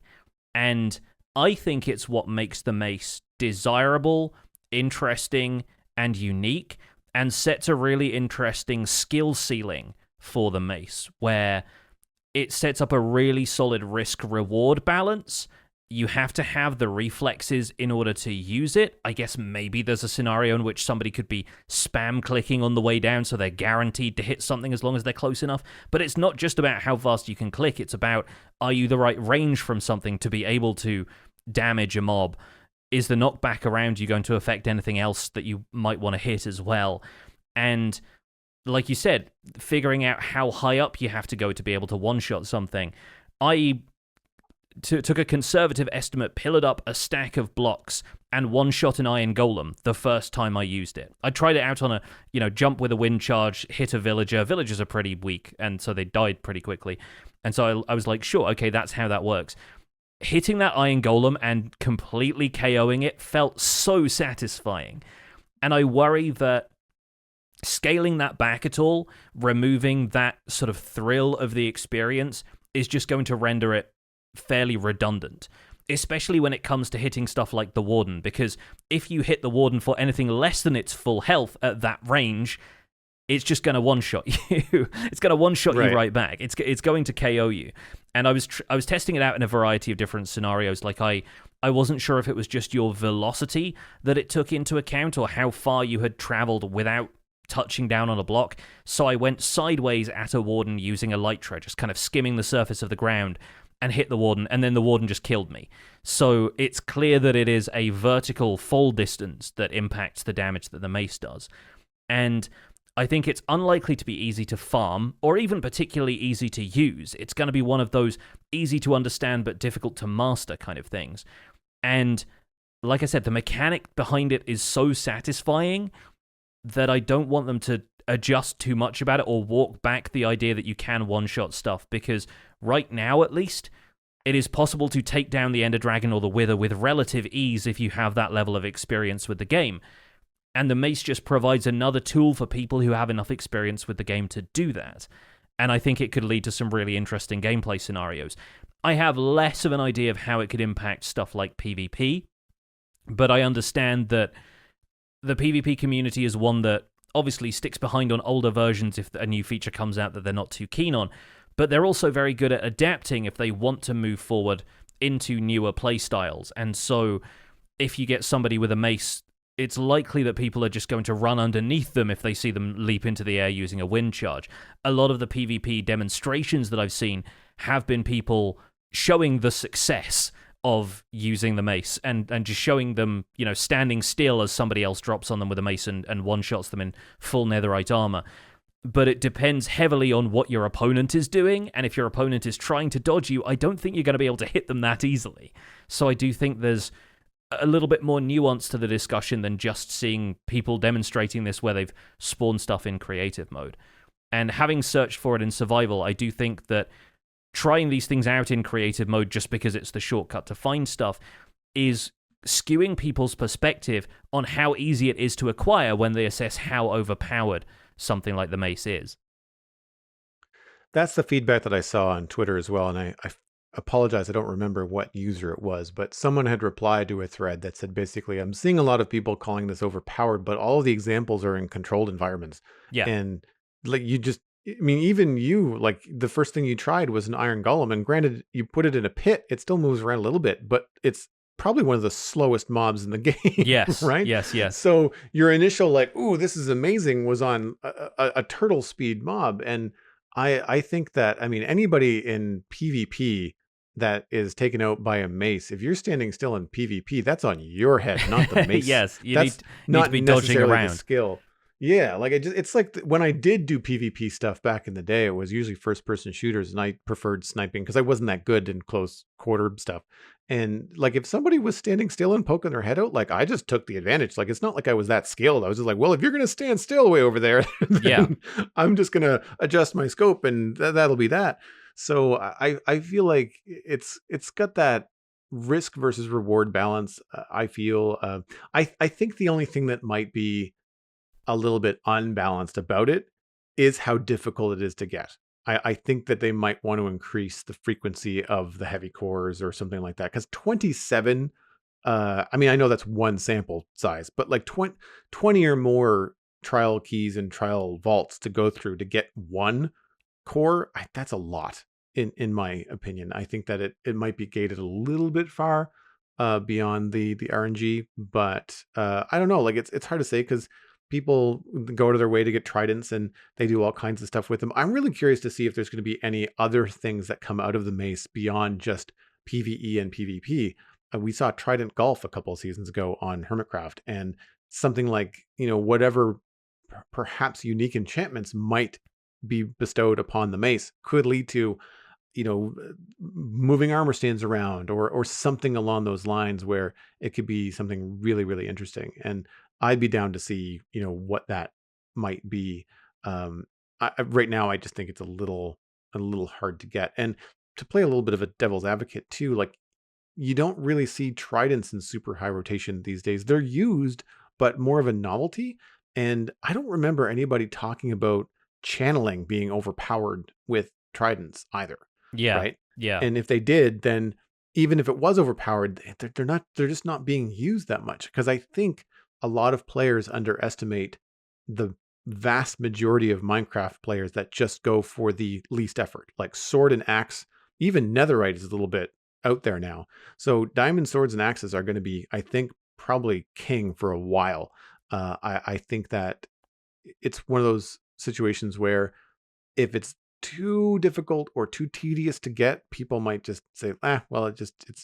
And I think it's what makes the mace desirable, interesting, and unique, and sets a really interesting skill ceiling for the mace, where it sets up a really solid risk-reward balance. You have to have the reflexes in order to use it. I guess maybe there's a scenario in which somebody could be spam clicking on the way down, so they're guaranteed to hit something as long as they're close enough. But it's not just about how fast you can click. It's about, are you the right range from something to be able to damage a mob? Is the knockback around you going to affect anything else that you might want to hit as well? And like you said, figuring out how high up you have to go to be able to one-shot something. I took a conservative estimate, pillared up a stack of blocks, and one-shot an iron golem the first time I used it. I tried it out on a, jump with a wind charge, hit a villager. Villagers are pretty weak, and so they died pretty quickly. And so I was like, sure, okay, that's how that works. Hitting that iron golem and completely KOing it felt so satisfying. And I worry that scaling that back at all, removing that sort of thrill of the experience, is just going to render it fairly redundant, especially when it comes to hitting stuff like the Warden, because if you hit the Warden for anything less than its full health at that range, it's just going to one-shot you. It's going to one-shot you right back. It's going to KO you. And I was testing it out in a variety of different scenarios. Like I wasn't sure if it was just your velocity that it took into account, or how far you had traveled without touching down on a block. So I went sideways at a Warden using Elytra, just kind of skimming the surface of the ground, and hit the Warden, and then the Warden just killed me. So it's clear that it is a vertical fall distance that impacts the damage that the mace does. And I think it's unlikely to be easy to farm, or even particularly easy to use. It's going to be one of those easy to understand but difficult to master kind of things. And like I said, the mechanic behind it is so satisfying that I don't want them to adjust too much about it or walk back the idea that you can one-shot stuff, because right now, at least, it is possible to take down the Ender Dragon or the Wither with relative ease if you have that level of experience with the game. And the mace just provides another tool for people who have enough experience with the game to do that. And I think it could lead to some really interesting gameplay scenarios. I have less of an idea of how it could impact stuff like PvP, but I understand that the PvP community is one that obviously sticks behind on older versions if a new feature comes out that they're not too keen on, but they're also very good at adapting if they want to move forward into newer playstyles. And so if you get somebody with a mace, it's likely that people are just going to run underneath them if they see them leap into the air using a wind charge. A lot of the PvP demonstrations that I've seen have been people showing the success of using the mace and just showing them, standing still as somebody else drops on them with a mace and one-shots them in full netherite armor. But it depends heavily on what your opponent is doing, and if your opponent is trying to dodge you, I don't think you're going to be able to hit them that easily. So I do think there's a little bit more nuance to the discussion than just seeing people demonstrating this where they've spawned stuff in creative mode. And having searched for it in survival, I do think that trying these things out in creative mode just because it's the shortcut to find stuff is skewing people's perspective on how easy it is to acquire when they assess how overpowered something like the mace is. That's the feedback that I saw on Twitter as well, and I apologize, I don't remember what user it was, but someone had replied to a thread that said basically, I'm seeing a lot of people calling this overpowered, but all of the examples are in controlled environments. Yeah. And like even you, like the first thing you tried was an iron golem, and granted, you put it in a pit, it still moves around a little bit, but it's probably one of the slowest mobs in the game. Yes. Right? Yes. So your initial like, ooh, this is amazing was on a turtle speed mob. And I think that, anybody in PvP that is taken out by a mace, if you're standing still in PvP, that's on your head, not the mace. Yes, you that's need to be dodging around. The skill. Yeah, like it's like when I did do PvP stuff back in the day, it was usually first-person shooters, and I preferred sniping because I wasn't that good in close quarter stuff. And like if somebody was standing still and poking their head out, like I just took the advantage. Like it's not like I was that skilled. I was just like, well, if you're gonna stand still way over there, then I'm just gonna adjust my scope, and that'll be that. So I feel like it's got that risk versus reward balance. I feel I think the only thing that might be a little bit unbalanced about it is how difficult it is to get. I think that they might want to increase the frequency of the heavy cores or something like that. Because 27, I know that's one sample size, but like 20 or more trial keys and trial vaults to go through to get one core, that's a lot in my opinion. I think that it might be gated a little bit far beyond the RNG, but I don't know. Like it's hard to say because people go to their way to get tridents and they do all kinds of stuff with them. I'm really curious to see if there's going to be any other things that come out of the mace beyond just PvE and PvP. We saw Trident Golf a couple of seasons ago on Hermitcraft, and something like, whatever perhaps unique enchantments might be bestowed upon the mace could lead to, moving armor stands around or something along those lines where it could be something really, really interesting. And I'd be down to see, what that might be. Right now, I just think it's a little hard to get. And to play a little bit of a devil's advocate too, like you don't really see tridents in super high rotation these days. They're used, but more of a novelty. And I don't remember anybody talking about channeling being overpowered with tridents either. Yeah. Right. Yeah. And if they did, then even if it was overpowered, they're just not being used that much. Because I think a lot of players underestimate the vast majority of Minecraft players that just go for the least effort, like sword and axe. Even netherite is a little bit out there now. So diamond swords and axes are going to be, I think, probably king for a while. I think that it's one of those situations where if it's too difficult or too tedious to get, people might just say, well,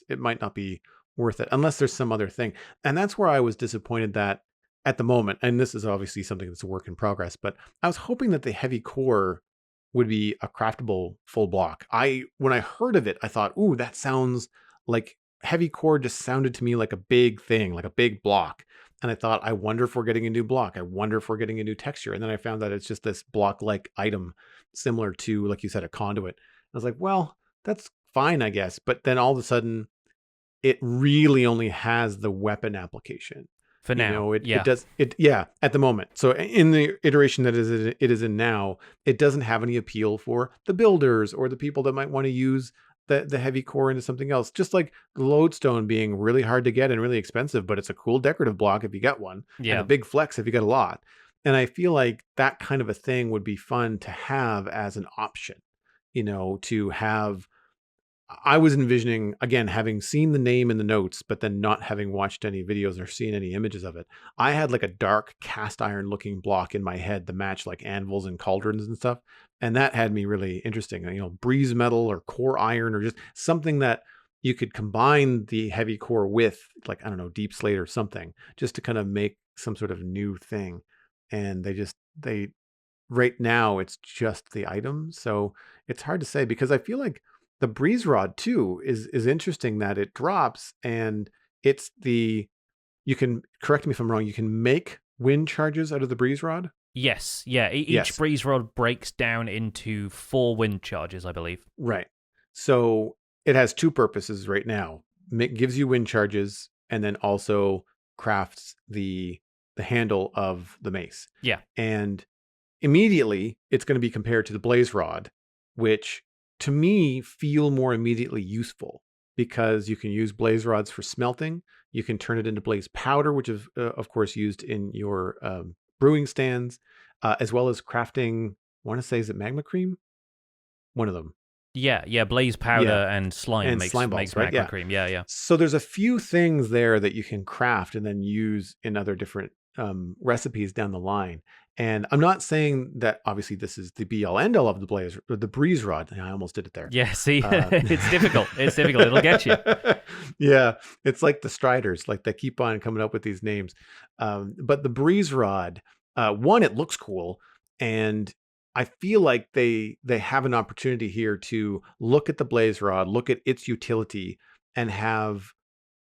it might not be worth it unless there's some other thing. And that's where I was disappointed that at the moment, and this is obviously something that's a work in progress, but I was hoping that the heavy core would be a craftable full block. When I heard of it, I thought, ooh, that sounds like heavy core just sounded to me like a big thing, like a big block. And I thought, I wonder if we're getting a new block. I wonder if we're getting a new texture. And then I found that it's just this block-like item, similar to, like you said, a conduit. I was like, well, that's fine, I guess. But then all of a sudden, it really only has the weapon application. For now, it does at the moment. So in the iteration that it is in now, it doesn't have any appeal for the builders or the people that might want to use the heavy core into something else. Just like the lodestone being really hard to get and really expensive, but it's a cool decorative block if you get one, and a big flex if you get a lot. And I feel like that kind of a thing would be fun to have as an option, to have. I was envisioning, again, having seen the name in the notes, but then not having watched any videos or seen any images of it. I had like a dark cast iron looking block in my head to match like anvils and cauldrons and stuff. And that had me really interesting, breeze metal or core iron or just something that you could combine the heavy core with, like, I don't know, deep slate or something, just to kind of make some sort of new thing. And they right now it's just the item. So it's hard to say because I feel like the breeze rod too is interesting that it drops and it's you can correct me if I'm wrong. You can make wind charges out of the breeze rod. Yes. Yeah. Each breeze rod breaks down into 4 wind charges, I believe. Right. So it has 2 purposes right now. It gives you wind charges and then also crafts the handle of the mace. Yeah. And immediately it's going to be compared to the blaze rod, which to me feel more immediately useful because you can use blaze rods for smelting. You can turn it into blaze powder, which is of course used in your brewing stands, as well as crafting. I want to say, is it magma cream? One of them. Yeah, blaze powder and slime makes balls, right? magma cream. Yeah. So there's a few things there that you can craft and then use in other different recipes down the line. And I'm not saying that obviously this is the be all end all of the breeze rod. I almost did it there. Yeah, see, it's difficult. It's difficult. It'll get you. Yeah, it's like the Striders, like they keep on coming up with these names. But the breeze rod, one, it looks cool, and I feel like they have an opportunity here to look at the blaze rod, look at its utility, and have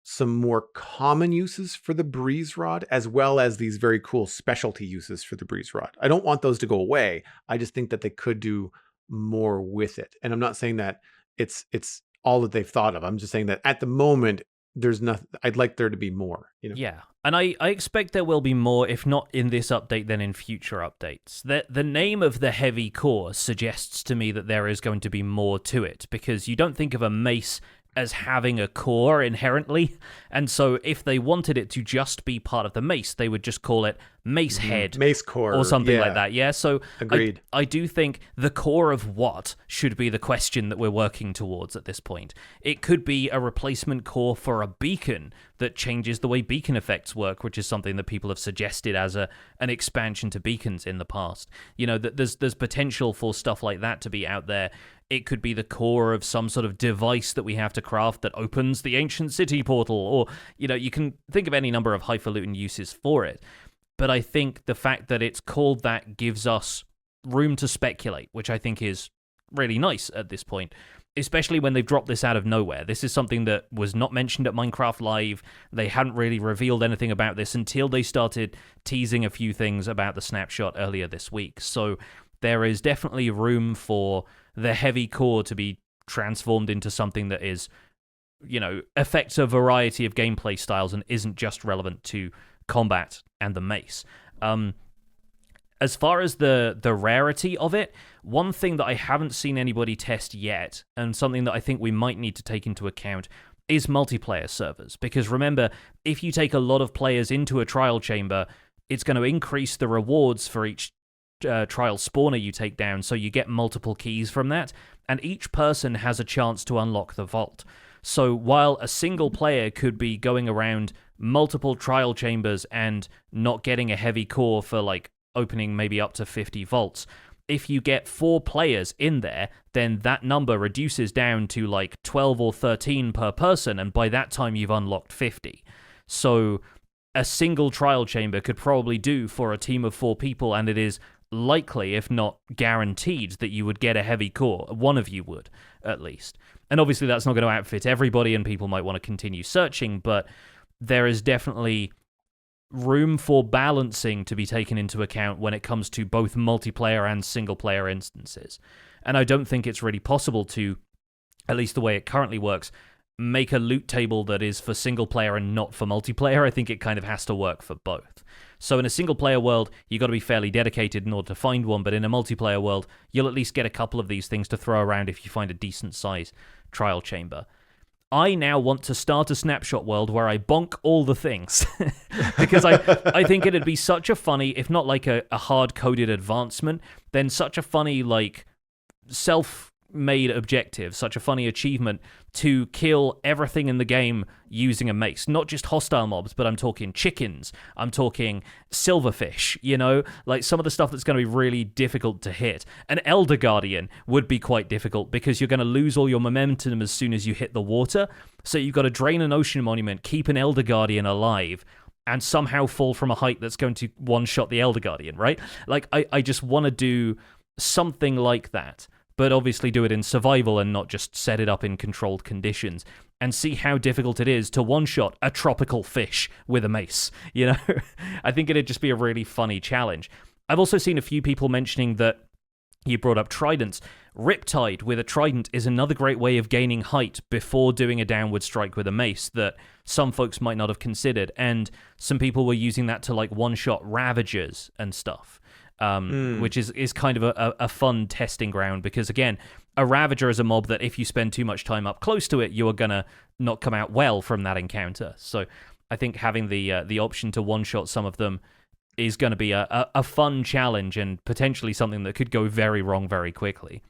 some more common uses for the breeze rod, as well as these very cool specialty uses for the breeze rod. I don't want those to go away. I just think that they could do more with it. And I'm not saying that it's all that they've thought of. I'm just saying that at the moment, there's nothing. I'd like there to be more. Yeah, and I expect there will be more, if not in this update, then in future updates. The name of the heavy core suggests to me that there is going to be more to it, because you don't think of a mace as having a core inherently, and so if they wanted it to just be part of the mace, they would just call it mace head Mace core or something like that. Yeah, so agreed. I do think the core of what should be the question that we're working towards at this point. It could be a replacement core for a beacon that changes the way beacon effects work, which is something that people have suggested as an expansion to beacons in the past. You know, that there's potential for stuff like that to be out there. It could be the core of some sort of device that we have to craft that opens the ancient city portal, or, you know, you can think of any number of highfalutin uses for it. But I think the fact that it's called that gives us room to speculate, which I think is really nice at this point, especially when they've dropped this out of nowhere. This is something that was not mentioned at Minecraft Live. They hadn't really revealed anything about this until they started teasing a few things about the snapshot earlier this week. So there is definitely room for the heavy core to be transformed into something that is, you know, affects a variety of gameplay styles and isn't just relevant to combat and the mace. As far as the rarity of it, one thing that I haven't seen anybody test yet, and something that I think we might need to take into account, is multiplayer servers. Because remember, if you take a lot of players into a trial chamber, it's going to increase the rewards for each trial spawner you take down, so you get multiple keys from that, and each person has a chance to unlock the vault. So while a single player could be going around multiple trial chambers and not getting a heavy core for like opening maybe up to 50 vaults, if you get 4 players in there, then that number reduces down to like 12 or 13 per person, and by that time you've unlocked 50. So a single trial chamber could probably do for a team of 4 people, and it is likely, if not guaranteed, that you would get a heavy core. One of you would, at least. And obviously that's not going to outfit everybody, and people might want to continue searching, but there is definitely room for balancing to be taken into account when it comes to both multiplayer and single-player instances. And I don't think it's really possible to, at least the way it currently works, make a loot table that is for single-player and not for multiplayer. I think it kind of has to work for both. So in a single-player world, you've got to be fairly dedicated in order to find one, but in a multiplayer world, you'll at least get a couple of these things to throw around if you find a decent-size trial chamber. I now want to start a snapshot world where I bonk all the things. Because I think it'd be such a funny, if not like a hard-coded advancement, then such a funny, like, self-made objective, such a funny achievement to kill everything in the game using a mace. Not just hostile mobs, but I'm talking chickens, I'm talking silverfish, you know? Like, some of the stuff that's going to be really difficult to hit. An Elder Guardian would be quite difficult because you're going to lose all your momentum as soon as you hit the water. So you've got to drain an ocean monument, keep an Elder Guardian alive, and somehow fall from a height that's going to one-shot the Elder Guardian, right? Like, I just want to do something like that, but obviously do it in survival and not just set it up in controlled conditions, and see how difficult it is to one-shot a tropical fish with a mace, you know? I think it'd just be a really funny challenge. I've also seen a few people mentioning that you brought up tridents. Riptide with a trident is another great way of gaining height before doing a downward strike with a mace that some folks might not have considered, and some people were using that to like one-shot ravagers and stuff. Which is kind of a fun testing ground, because again, a Ravager is a mob that if you spend too much time up close to it, you are gonna not come out well from that encounter. So I think having the option to one-shot some of them is going to be a fun challenge, and potentially something that could go very wrong very quickly.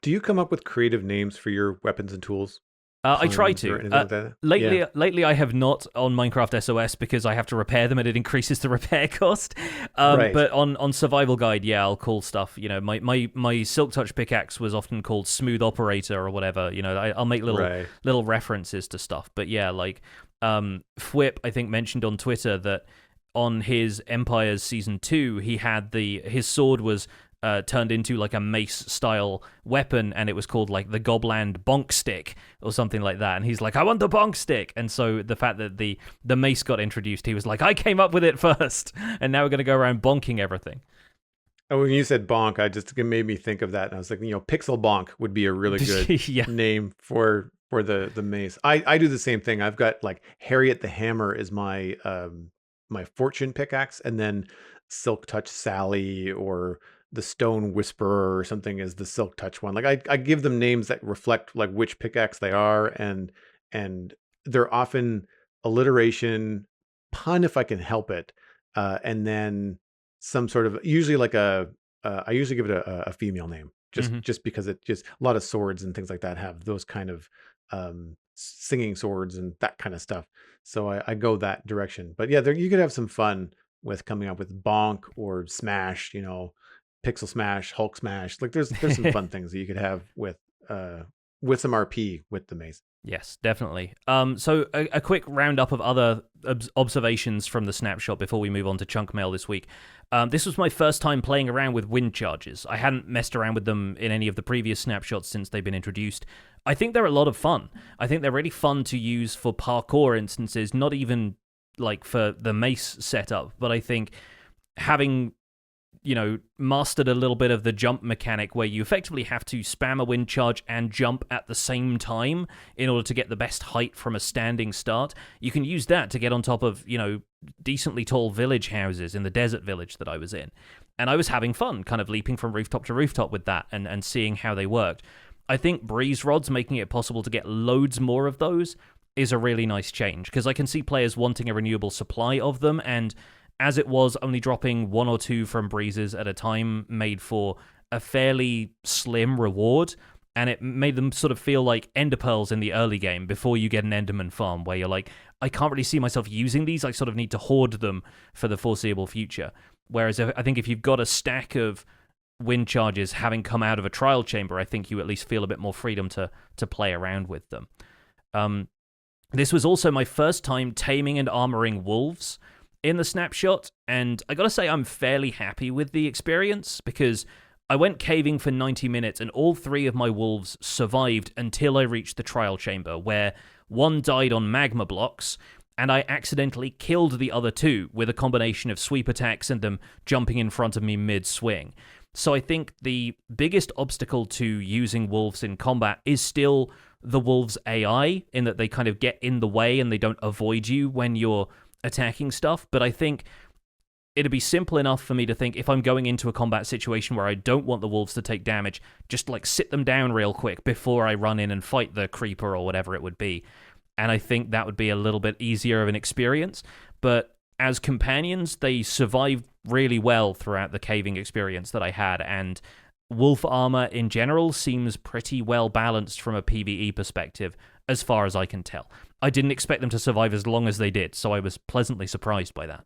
Do you come up with creative names for your weapons and tools? I try to. Lately, I have not on Minecraft SOS because I have to repair them and it increases the repair cost. Right. But on Survival Guide, yeah, I'll call stuff. You know, my Silk Touch pickaxe was often called Smooth Operator or whatever. You know, I'll make little references to stuff. But yeah, like Fwip, I think, mentioned on Twitter that on his Empires Season 2, he had his sword was turned into like a mace-style weapon, and it was called like the Gobland Bonk Stick or something like that. And he's like, I want the Bonk Stick. And so the fact that the mace got introduced, he was like, I came up with it first, and now we're going to go around bonking everything. Oh, when you said bonk, it made me think of that. And I was like, Pixel Bonk would be a really good name for the mace. I do the same thing. I've got like Harriet the Hammer is my my fortune pickaxe, and then Silk Touch Sally or the Stone Whisperer or something is the Silk Touch one. Like I give them names that reflect like which pickaxe they are, and they're often alliteration, pun if I can help it. and then some sort of usually like I usually give it a female name just because it just a lot of swords and things like that have those kind of singing swords and that kind of stuff. So I go that direction. But yeah, you could have some fun with coming up with Bonk or Smash, Pixel Smash, Hulk Smash. Like there's some fun things that you could have with some RP with the mace. Yes, definitely. So a quick roundup of other observations from the snapshot before we move on to chunk mail this week. This was my first time playing around with wind charges. I hadn't messed around with them in any of the previous snapshots since they've been introduced. I think they're a lot of fun. I think they're really fun to use for parkour instances, not even like for the mace setup, but I think having mastered a little bit of the jump mechanic where you effectively have to spam a wind charge and jump at the same time in order to get the best height from a standing start. You can use that to get on top of, decently tall village houses in the desert village that I was in. And I was having fun kind of leaping from rooftop to rooftop with that and seeing how they worked. I think breeze rods making it possible to get loads more of those is a really nice change, because I can see players wanting a renewable supply of them, and as it was, only dropping 1 or 2 from breezes at a time made for a fairly slim reward, and it made them sort of feel like ender pearls in the early game before you get an enderman farm, where you're like, I can't really see myself using these, I sort of need to hoard them for the foreseeable future. Whereas I think if you've got a stack of wind charges having come out of a trial chamber, I think you at least feel a bit more freedom to play around with them. This was also my first time taming and armoring wolves in the snapshot, and I gotta say I'm fairly happy with the experience, because I went caving for 90 minutes and all 3 of my wolves survived until I reached the trial chamber, where one died on magma blocks, and I accidentally killed the other 2 with a combination of sweep attacks and them jumping in front of me mid-swing. So I think the biggest obstacle to using wolves in combat is still the wolves' AI, in that they kind of get in the way and they don't avoid you when you're attacking stuff. But I think it'd be simple enough for me to think, if I'm going into a combat situation where I don't want the wolves to take damage, just like sit them down real quick before I run in and fight the creeper or whatever it would be. And I think that would be a little bit easier of an experience. But as companions, they survived really well throughout the caving experience that I had, and wolf armor in general seems pretty well balanced from a PvE perspective, as far as I can tell. I didn't expect them to survive as long as they did, so I was pleasantly surprised by that.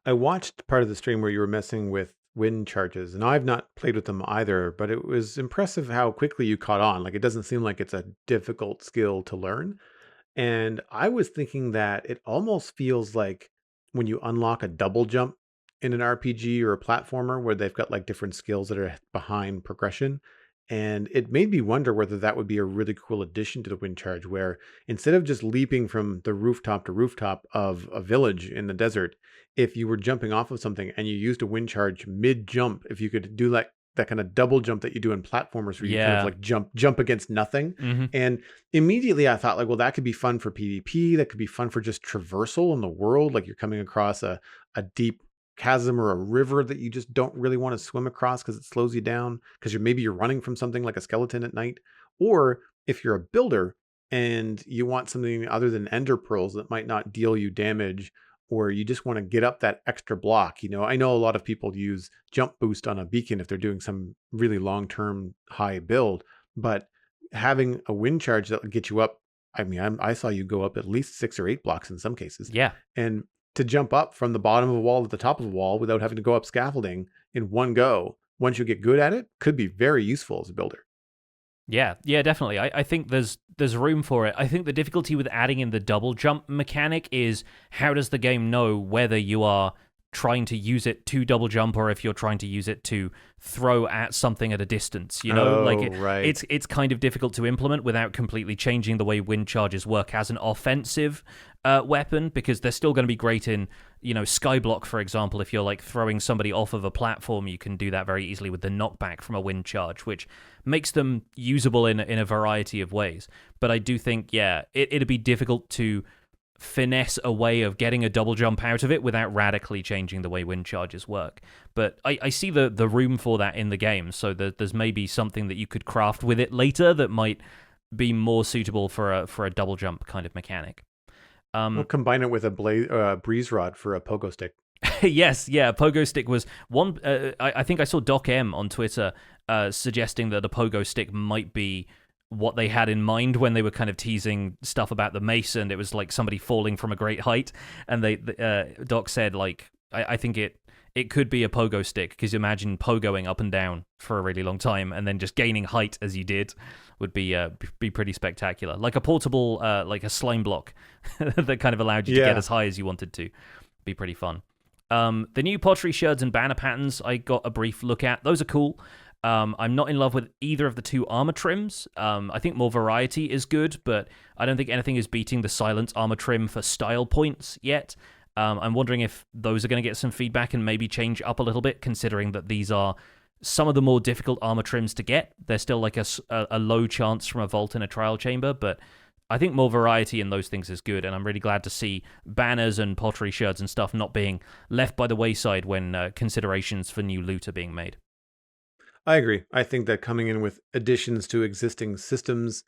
I watched part of the stream where you were messing with wind charges, and I've not played with them either, but it was impressive how quickly you caught on. Like, it doesn't seem like it's a difficult skill to learn. And I was thinking that it almost feels like when you unlock a double jump in an RPG or a platformer where they've got like different skills that are behind progression. And it made me wonder whether that would be a really cool addition to the wind charge, where instead of just leaping from the rooftop to rooftop of a village in the desert, if you were jumping off of something and you used a wind charge mid jump, if you could do like that kind of double jump that you do in platformers where you kind of like jump against nothing. And immediately I thought like, well, that could be fun for PvP. That could be fun for just traversal in the world. Like you're coming across a deep chasm or a river that you just don't really want to swim across because it slows you down, because you're running from something like a skeleton at night. Or if you're a builder and you want something other than ender pearls that might not deal you damage, or you just want to get up that extra block. I know a lot of people use jump boost on a beacon if they're doing some really long-term high build, but having a wind charge that will get you up, I saw you go up at least 6 or 8 blocks in some cases. Yeah. And to jump up from the bottom of a wall to the top of a wall without having to go up scaffolding in one go, once you get good at it, could be very useful as a builder. Yeah, definitely. I think there's room for it. I think the difficulty with adding in the double jump mechanic is, how does the game know whether you are trying to use it to double jump or if you're trying to use it to throw at something at a distance? Right. It's kind of difficult to implement without completely changing the way wind charges work as an offensive weapon, because they're still going to be great in, skyblock, for example. If you're like throwing somebody off of a platform, you can do that very easily with the knockback from a wind charge, which makes them usable in a variety of ways. But I do think, it'd be difficult to finesse a way of getting a double jump out of it without radically changing the way wind charges work. But I see the room for that in the game, so that there's maybe something that you could craft with it later that might be more suitable for a double jump kind of mechanic. We'll combine it with a breeze rod for a pogo stick. Yes, yeah, Pogo Stick was one. I think I saw Doc M on Twitter suggesting that a Pogo Stick might be what they had in mind when they were kind of teasing stuff about the mace, and it was like somebody falling from a great height. And Doc said, like, I think it could be a Pogo Stick, because imagine pogoing up and down for a really long time and then just gaining height as you did would be pretty spectacular. Like a portable, like a slime block that kind of allowed you to get as high as you wanted to. Be pretty fun. The new pottery sherds and banner patterns I got a brief look at. Those are cool. I'm not in love with either of the two armor trims. I think more variety is good, but I don't think anything is beating the silent armor trim for style points yet. I'm wondering if those are going to get some feedback and maybe change up a little bit, considering that these are some of the more difficult armor trims to get. They're still like a low chance from a vault in a trial chamber, but I think more variety in those things is good, and I'm really glad to see banners and pottery sherds and stuff not being left by the wayside when considerations for new loot are being made. I agree. I think that coming in with additions to existing systems,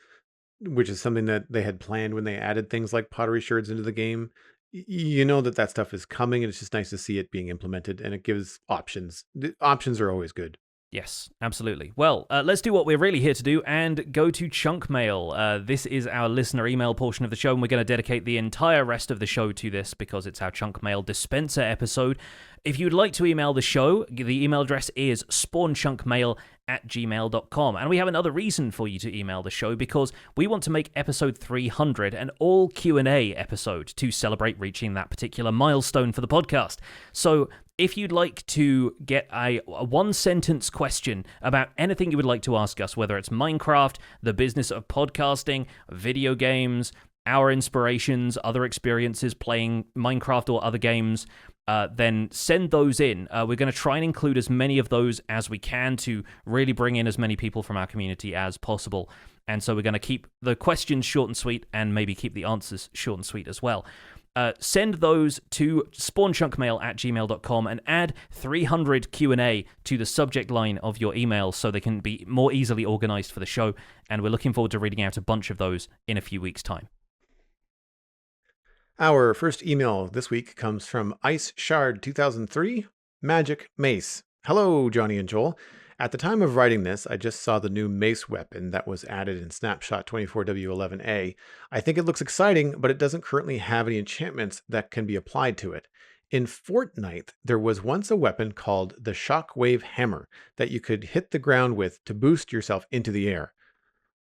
which is something that they had planned when they added things like pottery sherds into the game, you know that stuff is coming, and it's just nice to see it being implemented, and it gives options. The options are always good. Yes, absolutely. Well, let's do what we're really here to do and go to Chunk Mail. This is our listener email portion of the show, and we're going to dedicate the entire rest of the show to this because it's our Chunk Mail dispenser episode. If you'd like to email the show, the email address is spawnchunkmail@gmail.com. And we have another reason for you to email the show, because we want to make episode 300 an all Q&A episode to celebrate reaching that particular milestone for the podcast. So if you'd like to get a one-sentence question about anything you would like to ask us, whether it's Minecraft, the business of podcasting, video games, our inspirations, other experiences playing Minecraft or other games, then send those in. We're going to try and include as many of those as we can to really bring in as many people from our community as possible. And so we're going to keep the questions short and sweet, and maybe keep the answers short and sweet as well. Send those to spawnchunkmail@gmail.com and add 300 Q&A to the subject line of your email so they can be more easily organized for the show. And we're looking forward to reading out a bunch of those in a few weeks' time. Our first email this week comes from Ice Shard 2003, Magic Mace. Hello, Johnny and Joel. At the time of writing this, I just saw the new Mace weapon that was added in Snapshot 24W11A. I think it looks exciting, but it doesn't currently have any enchantments that can be applied to it. In Fortnite, there was once a weapon called the Shockwave Hammer that you could hit the ground with to boost yourself into the air.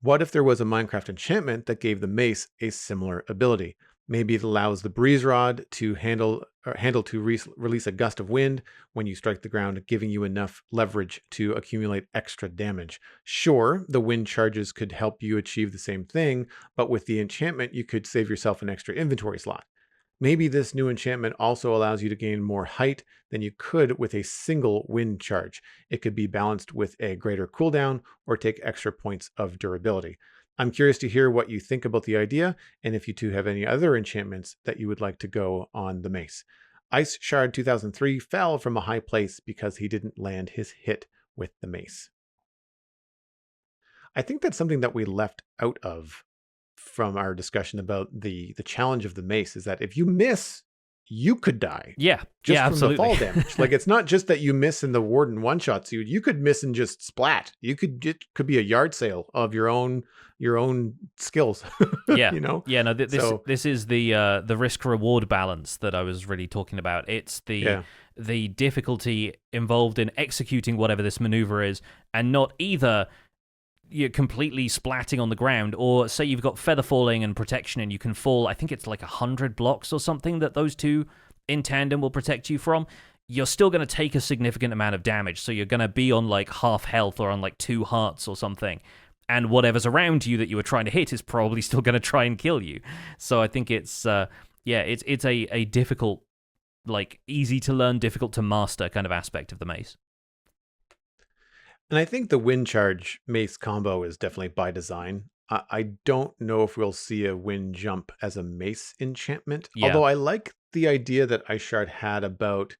What if there was a Minecraft enchantment that gave the mace a similar ability? Maybe it allows the breeze rod to release a gust of wind when you strike the ground, giving you enough leverage to accumulate extra damage. Sure, the wind charges could help you achieve the same thing, but with the enchantment, you could save yourself an extra inventory slot. Maybe this new enchantment also allows you to gain more height than you could with a single wind charge. It could be balanced with a greater cooldown or take extra points of durability. I'm curious to hear what you think about the idea, and if you two have any other enchantments that you would like to go on the mace. Ice Shard 2003 fell from a high place because he didn't land his hit with the mace. I think that's something that we left out of from our discussion about the challenge of the mace, is that if you miss, you could die. Yeah, just from absolutely. the fall damage. Like, it's not just that you miss and the warden one-shots you. You could miss and just splat. It could be a yard sale of your own skills. Yeah, you know. Yeah, no. This is the risk reward balance that I was really talking about. It's the difficulty involved in executing whatever this maneuver is, and not either you're completely splatting on the ground, or say you've got feather falling and protection and you can fall, I think it's like 100 blocks or something that those two in tandem will protect you from. You're still going to take a significant amount of damage, so you're going to be on like half health or on like 2 hearts or something, and whatever's around you that you were trying to hit is probably still going to try and kill you. So I think it's it's a difficult, like easy to learn, difficult to master kind of aspect of the mace. And I think the wind charge mace combo is definitely by design. I don't know if we'll see a wind jump as a mace enchantment. Yeah. Although I like the idea that Ishard had about,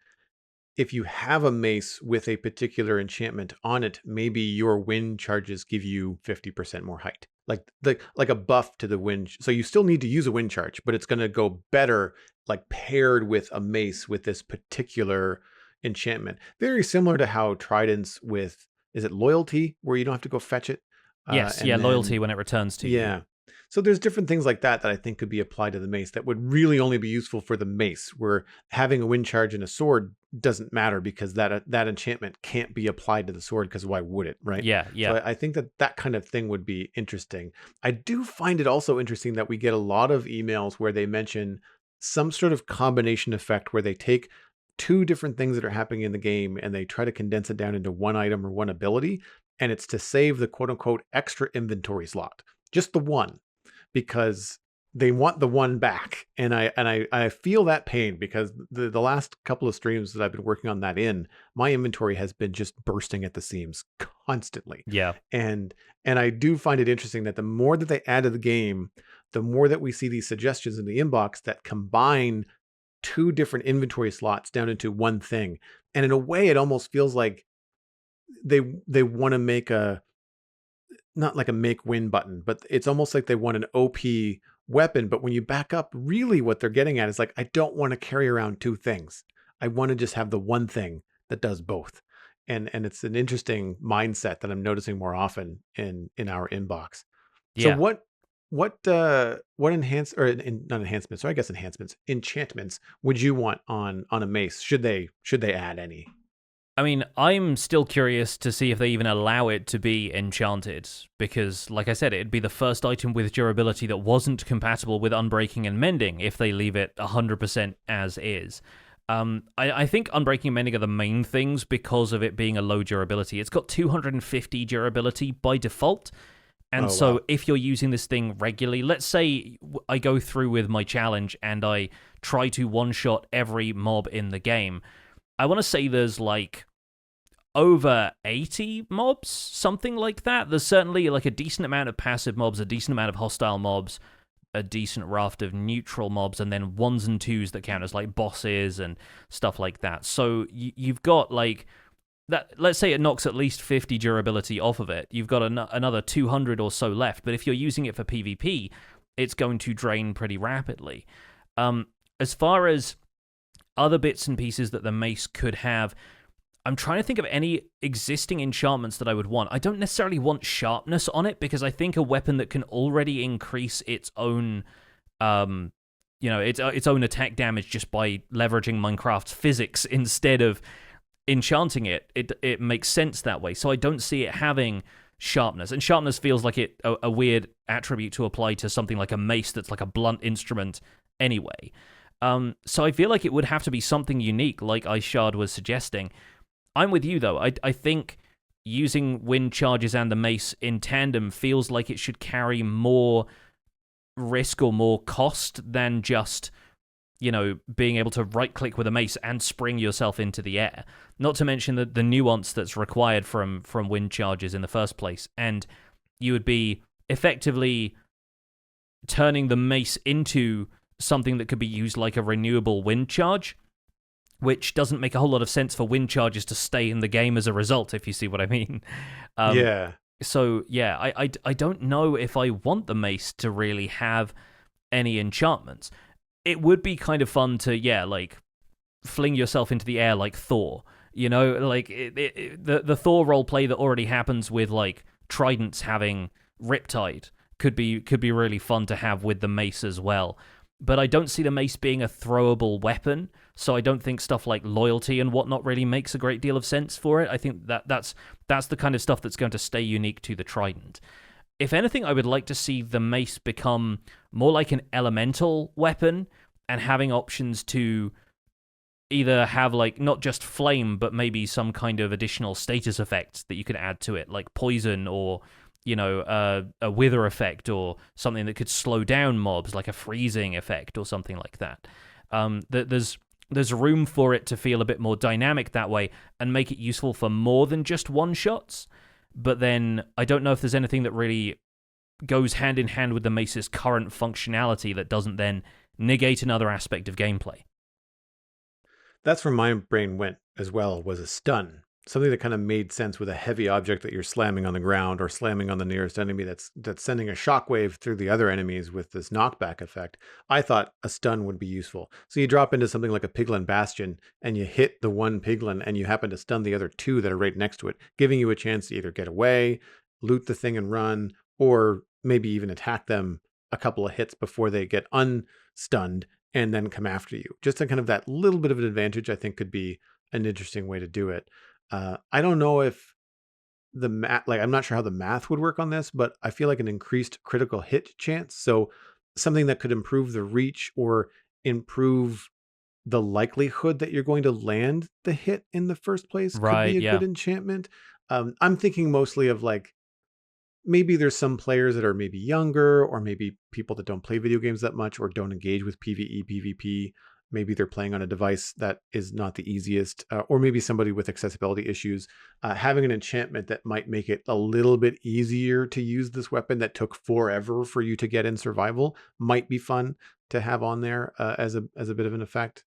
if you have a mace with a particular enchantment on it, maybe your wind charges give you 50% more height. like a buff to the wind. So you still need to use a wind charge, but it's going to go better like paired with a mace with this particular enchantment. Very similar to how Tridents with, is it loyalty, where you don't have to go fetch it? Yes, And yeah, then loyalty when it returns to you. yeah. So there's different things like that that I think could be applied to the mace that would really only be useful for the mace, where having a wind charge and a sword doesn't matter because that enchantment can't be applied to the sword, because why would it, right? Yeah, So yeah. I think that kind of thing would be interesting. I do find it also interesting that we get a lot of emails where they mention some sort of combination effect where they take two different things that are happening in the game and they try to condense it down into one item or one ability, and it's to save the quote unquote extra inventory slot, just the one, because they want the one back. And I feel that pain, because the last couple of streams that I've been working on that in, my inventory has been just bursting at the seams constantly. Yeah. And I do find it interesting that the more that they add to the game, the more that we see these suggestions in the inbox that combine two different inventory slots down into one thing. And in a way, it almost feels like they want to make a, not like a make win button, but it's almost like they want an OP weapon. But when you back up, really what they're getting at is like, I don't want to carry around two things. I want to just have the one thing that does both. And it's an interesting mindset that I'm noticing more often in our inbox. So Yeah. what not enhancements, or I guess enchantments would you want on a mace? Should they add any? I mean, I'm still curious to see if they even allow it to be enchanted, because, like I said, it'd be the first item with durability that wasn't compatible with Unbreaking and Mending if they leave it 100% as is. I think Unbreaking and Mending are the main things because of it being a low durability. It's got 250 durability by default, and so Wow. if you're using this thing regularly, let's say I go through with my challenge and I try to one-shot every mob in the game, I want to say there's like over 80 mobs, something like that. There's certainly like a decent amount of passive mobs, a decent amount of hostile mobs, a decent raft of neutral mobs, and then ones and twos that count as like bosses and stuff like that. So you've got like that. Let's say it knocks at least 50 durability off of it. You've got another 200 or so left. But if you're using it for PvP, it's going to drain pretty rapidly. As far as other bits and pieces that the mace could have, I'm trying to think of any existing enchantments that I would want. I don't necessarily want sharpness on it, because I think a weapon that can already increase its own, its own attack damage just by leveraging Minecraft's physics instead of enchanting it, it makes sense that way. So I don't see it having sharpness, and sharpness feels like a weird attribute to apply to something like a mace that's like a blunt instrument anyway. So I feel like it would have to be something unique, like Ishard was suggesting. I'm with you, though. I think using wind charges and the mace in tandem feels like it should carry more risk or more cost than just, being able to right-click with a mace and spring yourself into the air. Not to mention the nuance that's required from wind charges in the first place. And you would be effectively turning the mace into something that could be used like a renewable wind charge, which doesn't make a whole lot of sense for wind charges to stay in the game as a result, if you see what I mean. Yeah. So, yeah, I don't know if I want the mace to really have any enchantments. It would be kind of fun to, like, fling yourself into the air like Thor. Like, the Thor roleplay that already happens with, like, Tridents having Riptide could be really fun to have with the mace as well. But I don't see the mace being a throwable weapon, so I don't think stuff like loyalty and whatnot really makes a great deal of sense for it. I think that's the kind of stuff that's going to stay unique to the Trident. If anything, I would like to see the mace become more like an elemental weapon, and having options to either have, like, not just flame, but maybe some kind of additional status effects that you can add to it, like poison or a wither effect, or something that could slow down mobs, like a freezing effect or something like that. There's room for it to feel a bit more dynamic that way and make it useful for more than just one-shots. But then I don't know if there's anything that really goes hand in hand with the mace's current functionality that doesn't then negate another aspect of gameplay. That's where my brain went as well, was a stun. something that kind of made sense with a heavy object that you're slamming on the ground or slamming on the nearest enemy that's sending a shockwave through the other enemies with this knockback effect. I thought a stun would be useful. So you drop into something like a Piglin Bastion and you hit the one Piglin and you happen to stun the other two that are right next to it, giving you a chance to either get away, loot the thing and run, or maybe even attack them a couple of hits before they get unstunned and then come after you. Just a kind of that little bit of an advantage, I think, could be an interesting way to do it. I don't know if the math, like, I'm not sure how the math would work on this, but I feel like an increased critical hit chance. So something that could improve the reach or improve the likelihood that you're going to land the hit in the first place could Right, be a yeah. good enchantment. I'm thinking mostly of like, maybe there's some players that are maybe younger, or maybe people that don't play video games that much or don't engage with PvE, PvP. Maybe they're playing on a device that is not the easiest, or maybe somebody with accessibility issues. Having an enchantment that might make it a little bit easier to use this weapon that took forever for you to get in survival might be fun to have on there as a bit of an effect.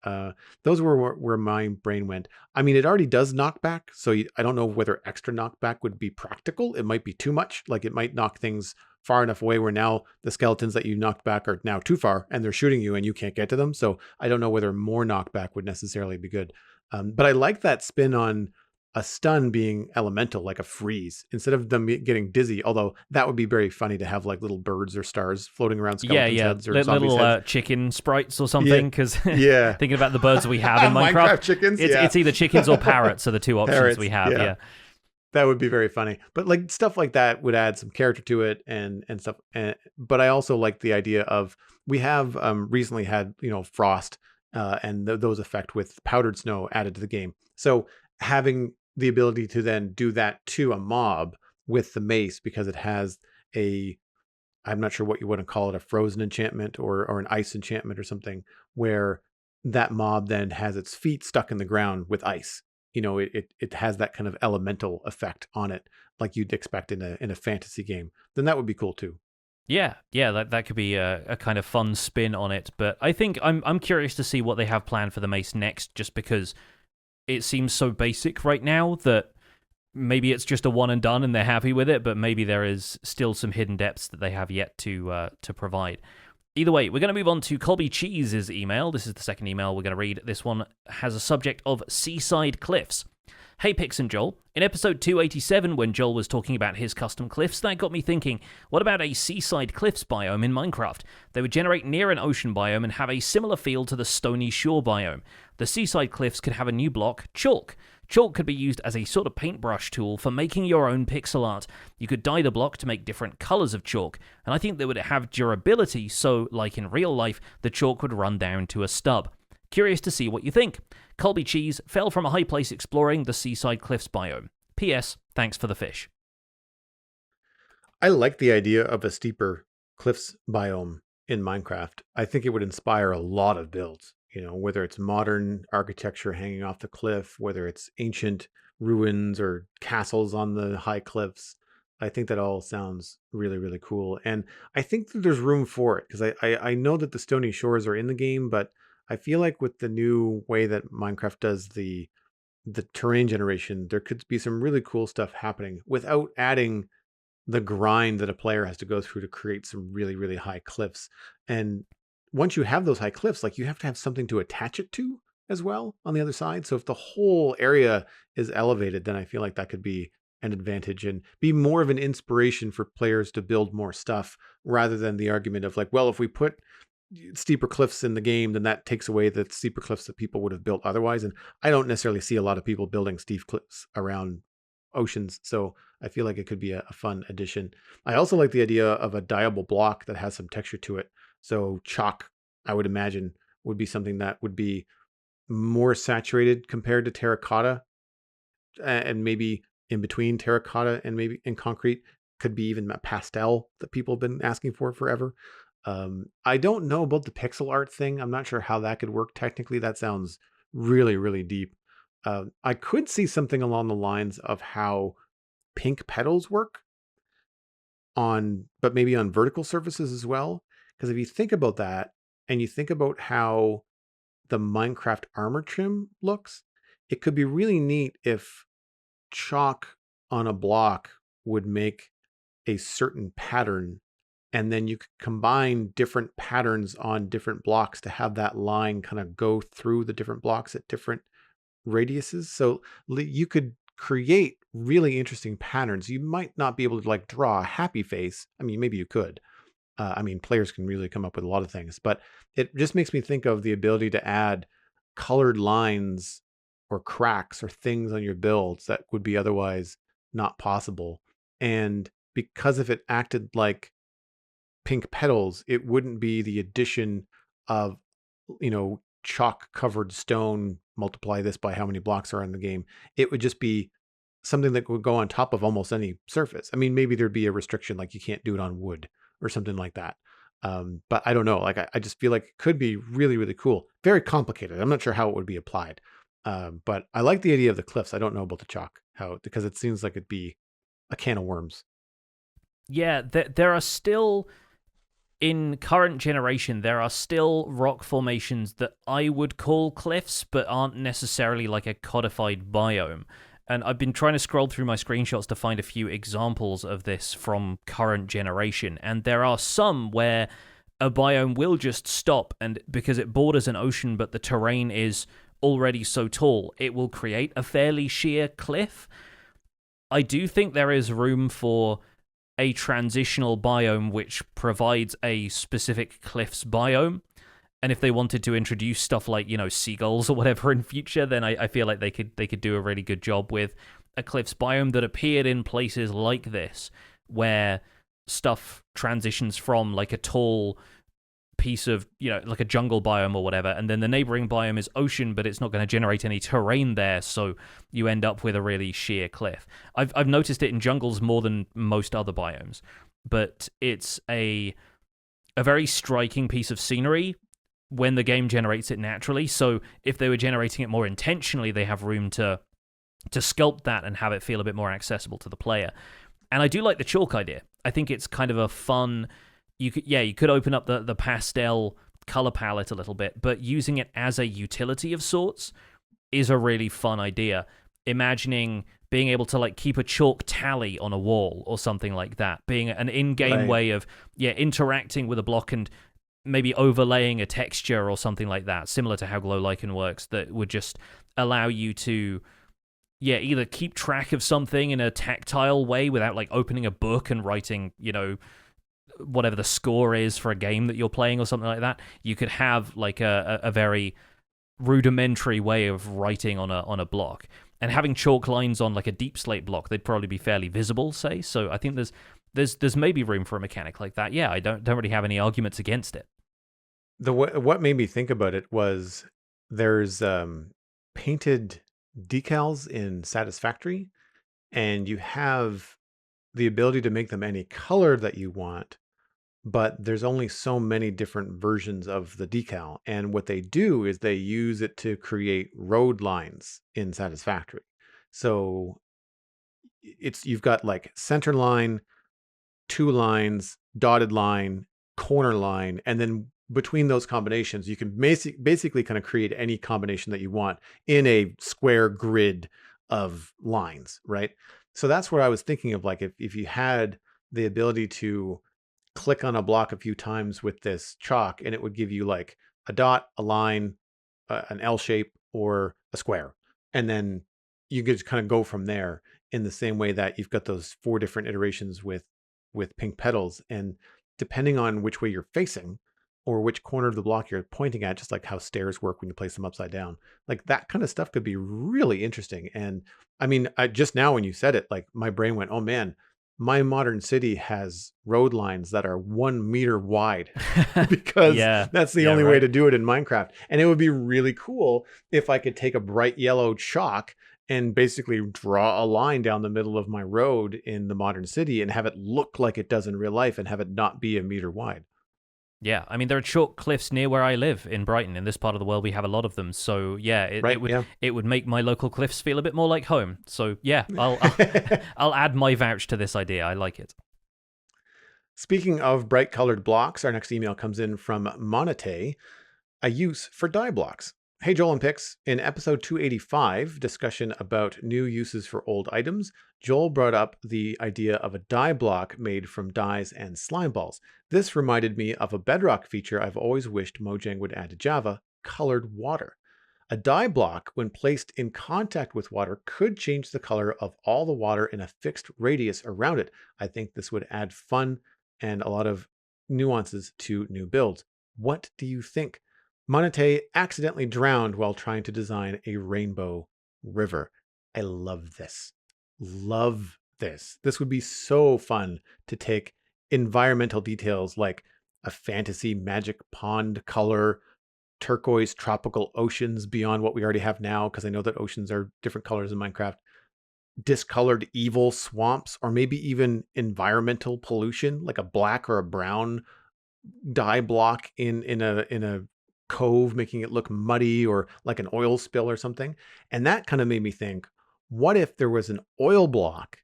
Those were where my brain went. I mean, it already does knockback, so I don't know whether extra knockback would be practical. It might be too much. Like, it might knock things far enough away where now the skeletons that you knocked back are now too far and they're shooting you and you can't get to them. So I don't know whether more knockback would necessarily be good. But I like that spin on a stun being elemental, like a freeze, instead of them getting dizzy. Although that would be very funny to have like little birds or stars floating around Yeah, skeletons' yeah, heads or zombies' little heads. chicken sprites or Yeah, something. Because yeah. thinking about the birds we have in Minecraft, chickens. it's either chickens or parrots are the two options Parrots. we have. Yeah. Yeah. That would be very funny. But like stuff like that would add some character to it and stuff. But I also like the idea of, we have recently had, frost and those effect with powdered snow added to the game. So having the ability to then do that to a mob with the mace, because it has I'm not sure what you want to call it, a frozen enchantment or an ice enchantment or something, where that mob then has its feet stuck in the ground with ice. It has that kind of elemental effect on it, like you'd expect in a fantasy game. Then that would be cool too. Yeah, that could be a kind of fun spin on it. But I think I'm curious to see what they have planned for the mace next, just because it seems so basic right now that maybe it's just a one and done and they're happy with it, but maybe there is still some hidden depths that they have yet to provide. Either way, we're going to move on to Colby Cheese's email. This is the second email we're going to read. This one has a subject of seaside cliffs. Hey Pix and Joel, in episode 287 when Joel was talking about his custom cliffs, that got me thinking, what about a seaside cliffs biome in Minecraft? They would generate near an ocean biome and have a similar feel to the stony shore biome. The seaside cliffs could have a new block, chalk. Chalk could be used as a sort of paintbrush tool for making your own pixel art. You could dye the block to make different colours of chalk, and I think they would have durability, so, like in real life, the chalk would run down to a stub. Curious to see what you think. Colby Cheese fell from a high place exploring the seaside cliffs biome. P.S. Thanks for the fish. I like the idea of a steeper cliffs biome in Minecraft. I think it would inspire a lot of builds, whether it's modern architecture hanging off the cliff, whether it's ancient ruins or castles on the high cliffs. I think that all sounds really, really cool. And I think that there's room for it, because I know that the stony shores are in the game, but I feel like with the new way that Minecraft does the terrain generation, there could be some really cool stuff happening without adding the grind that a player has to go through to create some really, really high cliffs. And once you have those high cliffs, like, you have to have something to attach it to as well on the other side. So if the whole area is elevated, then I feel like that could be an advantage and be more of an inspiration for players to build more stuff, rather than the argument of like, well, if we put steeper cliffs in the game, then that takes away the steeper cliffs that people would have built otherwise. And I don't necessarily see a lot of people building steep cliffs around oceans. So I feel like it could be a fun addition. I also like the idea of a dyeable block that has some texture to it. So chalk, I would imagine, would be something that would be more saturated compared to terracotta, and maybe in between terracotta and maybe in concrete, could be even a pastel that people have been asking for forever. I don't know about the pixel art thing. I'm not sure how that could work technically. That sounds really, really deep. I could see something along the lines of how pink petals work but maybe on vertical surfaces as well. Because if you think about that, and you think about how the Minecraft armor trim looks, it could be really neat if chalk on a block would make a certain pattern, and then you could combine different patterns on different blocks to have that line kind of go through the different blocks at different radiuses. So you could create really interesting patterns. You might not be able to like draw a happy face. I mean, maybe you could. I mean, players can really come up with a lot of things, but it just makes me think of the ability to add colored lines or cracks or things on your builds that would be otherwise not possible. And because if it acted like pink petals, it wouldn't be the addition of, chalk covered stone, multiply this by how many blocks are in the game. It would just be something that would go on top of almost any surface. I mean, maybe there'd be a restriction, like you can't do it on wood or something like that. But I don't know. Like, I just feel like it could be really, really cool. Very complicated. I'm not sure how it would be applied. But I like the idea of the cliffs. I don't know about the chalk, because it seems like it'd be a can of worms. Yeah, there are still, in current generation, there are still rock formations that I would call cliffs, but aren't necessarily like a codified biome. And I've been trying to scroll through my screenshots to find a few examples of this from current generation, and there are some where a biome will just stop, and because it borders an ocean but the terrain is already so tall, it will create a fairly sheer cliff. I do think there is room for a transitional biome which provides a specific cliffs biome. And if they wanted to introduce stuff like, seagulls or whatever in future, then I feel like they could do a really good job with a cliffs biome that appeared in places like this, where stuff transitions from like a tall piece of, like a jungle biome or whatever, and then the neighboring biome is ocean, but it's not going to generate any terrain there, so you end up with a really sheer cliff. I've noticed it in jungles more than most other biomes, but it's a very striking piece of scenery when the game generates it naturally. So if they were generating it more intentionally, they have room to sculpt that and have it feel a bit more accessible to the player. And I do like the chalk idea. I think it's kind of a fun. You could open up the pastel color palette a little bit, but using it as a utility of sorts is a really fun idea. Imagining being able to like keep a chalk tally on a wall or something like that, being an in-game way of interacting with a block and maybe overlaying a texture or something like that, similar to how Glow Lichen works, that would just allow you to either keep track of something in a tactile way without like opening a book and writing, whatever the score is for a game that you're playing or something like that. You could have like a very rudimentary way of writing on a block, and having chalk lines on like a deep slate block, they'd probably be fairly visible, say. So I think there's maybe room for a mechanic like that. Yeah, I don't really have any arguments against it. What made me think about it was there's painted decals in Satisfactory, and you have the ability to make them any color that you want, but there's only so many different versions of the decal. And what they do is they use it to create road lines in Satisfactory. So you've got like center line, two lines, dotted line, corner line, and then between those combinations, you can basically kind of create any combination that you want in a square grid of lines, right? So that's what I was thinking of, like if you had the ability to click on a block a few times with this chalk, and it would give you like a dot, a line, an L shape, or a square. And then you could just kind of go from there, in the same way that you've got those 4 different iterations with pink petals. And depending on which way you're facing or which corner of the block you're pointing at, just like how stairs work when you place them upside down, like that kind of stuff could be really interesting. And I mean, just now when you said it, like my brain went, oh man, my modern city has road lines that are 1 meter wide because that's the only way to do it in Minecraft. And it would be really cool if I could take a bright yellow chalk and basically draw a line down the middle of my road in the modern city and have it look like it does in real life and have it not be 1 meter wide. Yeah, I mean, there are chalk cliffs near where I live in Brighton. In this part of the world, we have a lot of them. So yeah, it would make my local cliffs feel a bit more like home. So yeah, I'll add my vouch to this idea. I like it. Speaking of bright colored blocks, our next email comes in from Monate, a use for dye blocks. Hey, Joel and Pix. In episode 285, discussion about new uses for old items, Joel brought up the idea of a dye block made from dyes and slime balls. This reminded me of a Bedrock feature I've always wished Mojang would add to Java, colored water. A dye block, when placed in contact with water, could change the color of all the water in a fixed radius around it. I think this would add fun and a lot of nuances to new builds. What do you think? Monete accidentally drowned while trying to design a rainbow river. I love this. Love this. This would be so fun to take environmental details like a fantasy magic pond color, turquoise tropical oceans beyond what we already have now, because I know that oceans are different colors in Minecraft, discolored evil swamps, or maybe even environmental pollution, like a black or a brown dye block in a cove, making it look muddy or like an oil spill or something. And that kind of made me think, what if there was an oil block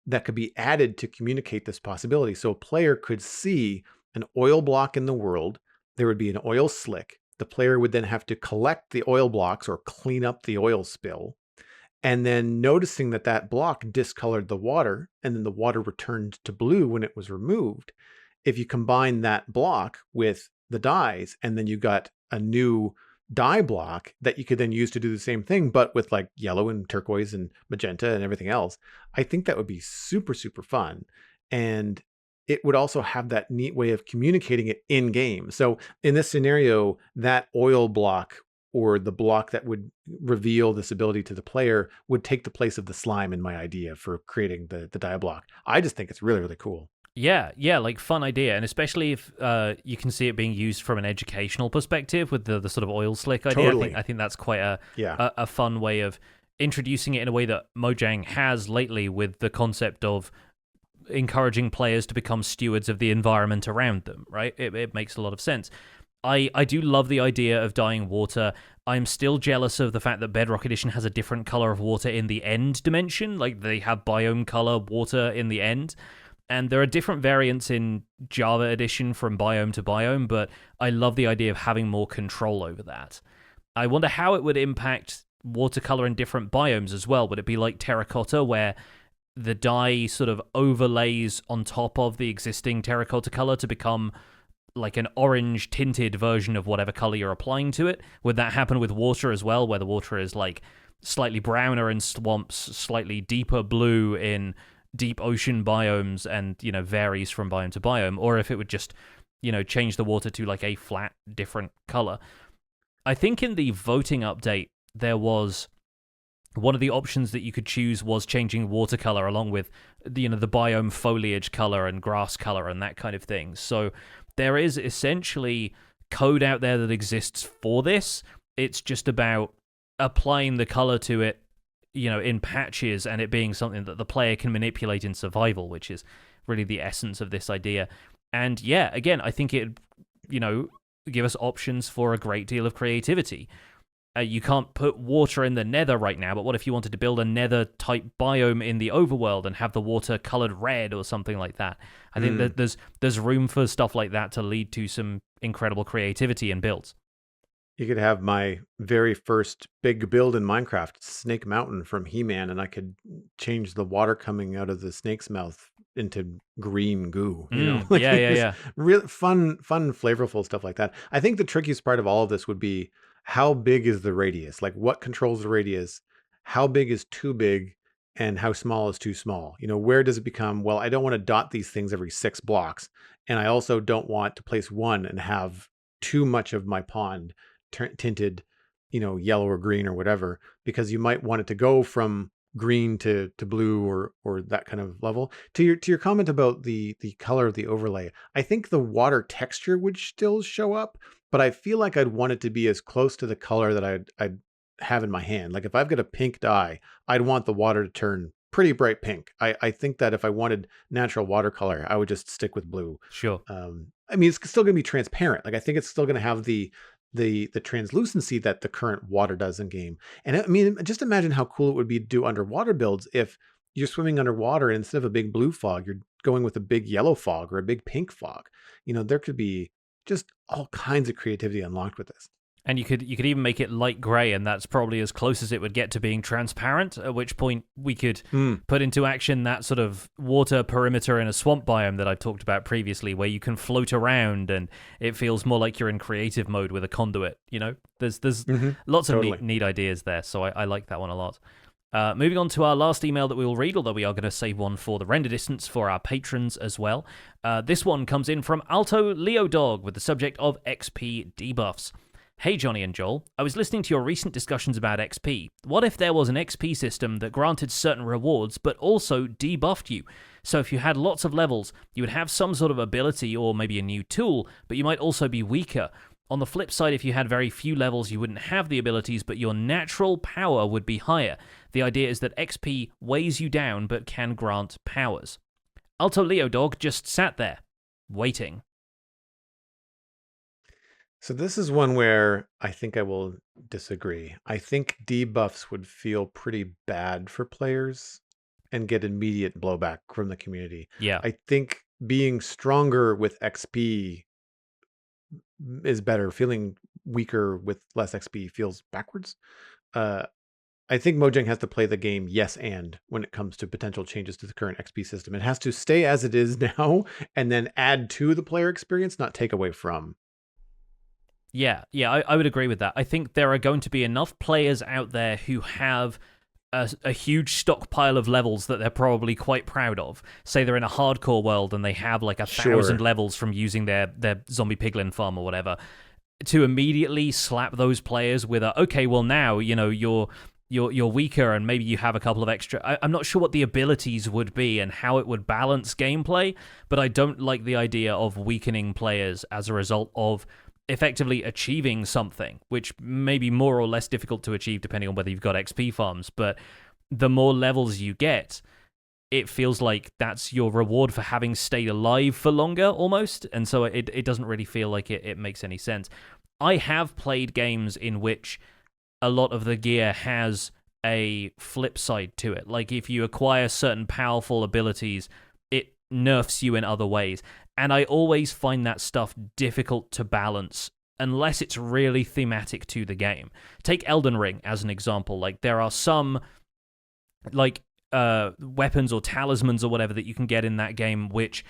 that could be added to communicate this possibility? So a player could see an oil block in the world, there would be an oil slick. The player would then have to collect the oil blocks or clean up the oil spill. And then noticing that that block discolored the water and then the water returned to blue when it was removed, if you combine that block with the dyes and then you got a new dye block that you could then use to do the same thing, but with like yellow and turquoise and magenta and everything else, I think that would be super, super fun. And it would also have that neat way of communicating it in game. So in this scenario, that oil block or the block that would reveal this ability to the player would take the place of the slime in my idea for creating the dye block. I just think it's really, really cool. Yeah, like fun idea, and especially if you can see it being used from an educational perspective with the sort of oil slick idea. Totally. I think that's quite Yeah. a fun way of introducing it in a way that Mojang has lately with the concept of encouraging players to become stewards of the environment around them, right? It makes a lot of sense. I do love the idea of dyeing water. I'm still jealous of the fact that Bedrock Edition has a different color of water in the end dimension. Like they have biome color water in the end. And there are different variants in Java Edition from biome to biome, but I love the idea of having more control over that. I wonder how it would impact watercolor in different biomes as well. Would it be like terracotta, where the dye sort of overlays on top of the existing terracotta color to become like an orange tinted version of whatever color you're applying to it? Would that happen with water as well, where the water is like slightly browner in swamps, slightly deeper blue in deep ocean biomes, and varies from biome to biome? Or if it would just change the water to like a flat different color? I think in the voting update there was one of the options that you could choose was changing watercolor along with the biome foliage color and grass color and that kind of thing. So there is essentially code out there that exists for this. It's just about applying the color to it in patches, and it being something that the player can manipulate in survival, which is really the essence of this idea. And yeah, again, I think it, give us options for a great deal of creativity. You can't put water in the nether right now, but what if you wanted to build a nether type biome in the overworld and have the water colored red or something like that? I think that there's room for stuff like that to lead to some incredible creativity in builds. You could have my very first big build in Minecraft, Snake Mountain from He-Man, and I could change the water coming out of the snake's mouth into green goo. Yeah. Really fun, flavorful stuff like that. I think the trickiest part of all of this would be, how big is the radius? Like, what controls the radius? How big is too big? And how small is too small? Where does it become, well, I don't want to dot these things every 6 blocks. And I also don't want to place one and have too much of my pond tinted, yellow or green or whatever, because you might want it to go from green to blue or that kind of level. To your comment about the color of the overlay, I think the water texture would still show up, but I feel like I'd want it to be as close to the color that I'd have in my hand. Like if I've got a pink dye, I'd want the water to turn pretty bright pink. I think that if I wanted natural watercolor, I would just stick with blue. Sure. I mean, it's still going to be transparent. Like I think it's still going to have the translucency that the current water does in game. And I mean, just imagine how cool it would be to do underwater builds if you're swimming underwater and instead of a big blue fog, you're going with a big yellow fog or a big pink fog. There could be just all kinds of creativity unlocked with this. And you could even make it light grey, and that's probably as close as it would get to being transparent, at which point we could put into action that sort of water perimeter in a swamp biome that I've talked about previously, where you can float around and it feels more like you're in creative mode with a conduit, you know? There's lots of neat ideas there, so I like that one a lot. Moving on to our last email that we will read, although we are going to save one for the render distance for our patrons as well. This one comes in from Alto Leo Dog with the subject of XP debuffs. Hey Johnny and Joel, I was listening to your recent discussions about XP. What if there was an XP system that granted certain rewards but also debuffed you? So if you had lots of levels, you would have some sort of ability or maybe a new tool, but you might also be weaker. On the flip side, if you had very few levels, you wouldn't have the abilities, but your natural power would be higher. The idea is that XP weighs you down but can grant powers. Alto Leo Dog just sat there, waiting. So this is one where I think I will disagree. I think debuffs would feel pretty bad for players and get immediate blowback from the community. Yeah. I think being stronger with XP is better. Feeling weaker with less XP feels backwards. I think Mojang has to play the game yes and when it comes to potential changes to the current XP system. It has to stay as it is now and then add to the player experience, not take away from. Yeah, I would agree with that. I think there are going to be enough players out there who have a huge stockpile of levels that they're probably quite proud of. Say they're in a hardcore world and they have like 1,000 levels from using their zombie piglin farm or whatever, to immediately slap those players with okay, well now, you know, you're weaker and maybe you have a couple of extra... I'm not sure what the abilities would be and how it would balance gameplay, but I don't like the idea of weakening players as a result of effectively achieving something, which may be more or less difficult to achieve depending on whether you've got XP farms, but the more levels you get, it feels like that's your reward for having stayed alive for longer, almost, and so it doesn't really feel like it makes any sense. I have played games in which a lot of the gear has a flip side to it. Like, if you acquire certain powerful abilities, it nerfs you in other ways. And I always find that stuff difficult to balance unless it's really thematic to the game. Take Elden Ring as an example. Like, there are some, like, weapons or talismans or whatever that you can get in that game which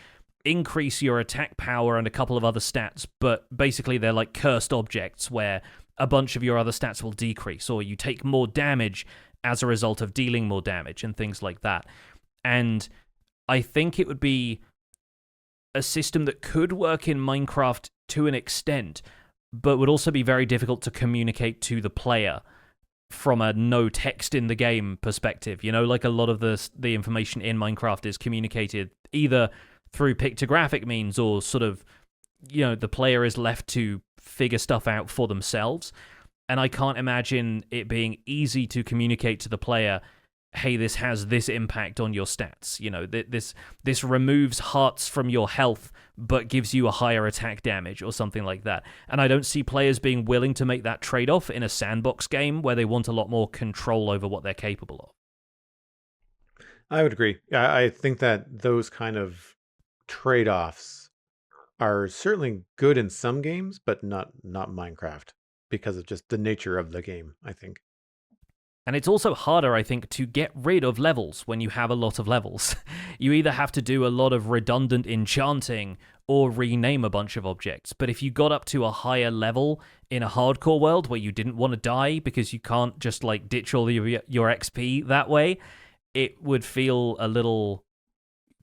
increase your attack power and a couple of other stats, but basically they're like cursed objects where a bunch of your other stats will decrease, or you take more damage as a result of dealing more damage and things like that. And I think it would be a system that could work in Minecraft to an extent, but would also be very difficult to communicate to the player from a no text in the game perspective. You know, like a lot of the information in Minecraft is communicated either through pictographic means or sort of, you know, the player is left to figure stuff out for themselves. And I can't imagine it being easy to communicate to the player, hey, this has this impact on your stats. You know, this removes hearts from your health, but gives you a higher attack damage or something like that. And I don't see players being willing to make that trade-off in a sandbox game where they want a lot more control over what they're capable of. I would agree. I think that those kind of trade-offs are certainly good in some games, but not Minecraft, because of just the nature of the game, I think. And it's also harder, I think, to get rid of levels when you have a lot of levels. You either have to do a lot of redundant enchanting or rename a bunch of objects. But if you got up to a higher level in a hardcore world where you didn't want to die because you can't just like ditch all your XP that way, it would feel a little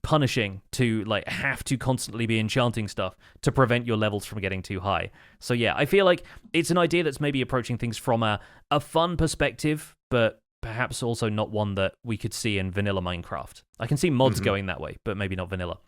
punishing to like have to constantly be enchanting stuff to prevent your levels from getting too high. So yeah, I feel like it's an idea that's maybe approaching things from a fun perspective, but perhaps also not one that we could see in vanilla Minecraft. I can see mods going that way, but maybe not vanilla.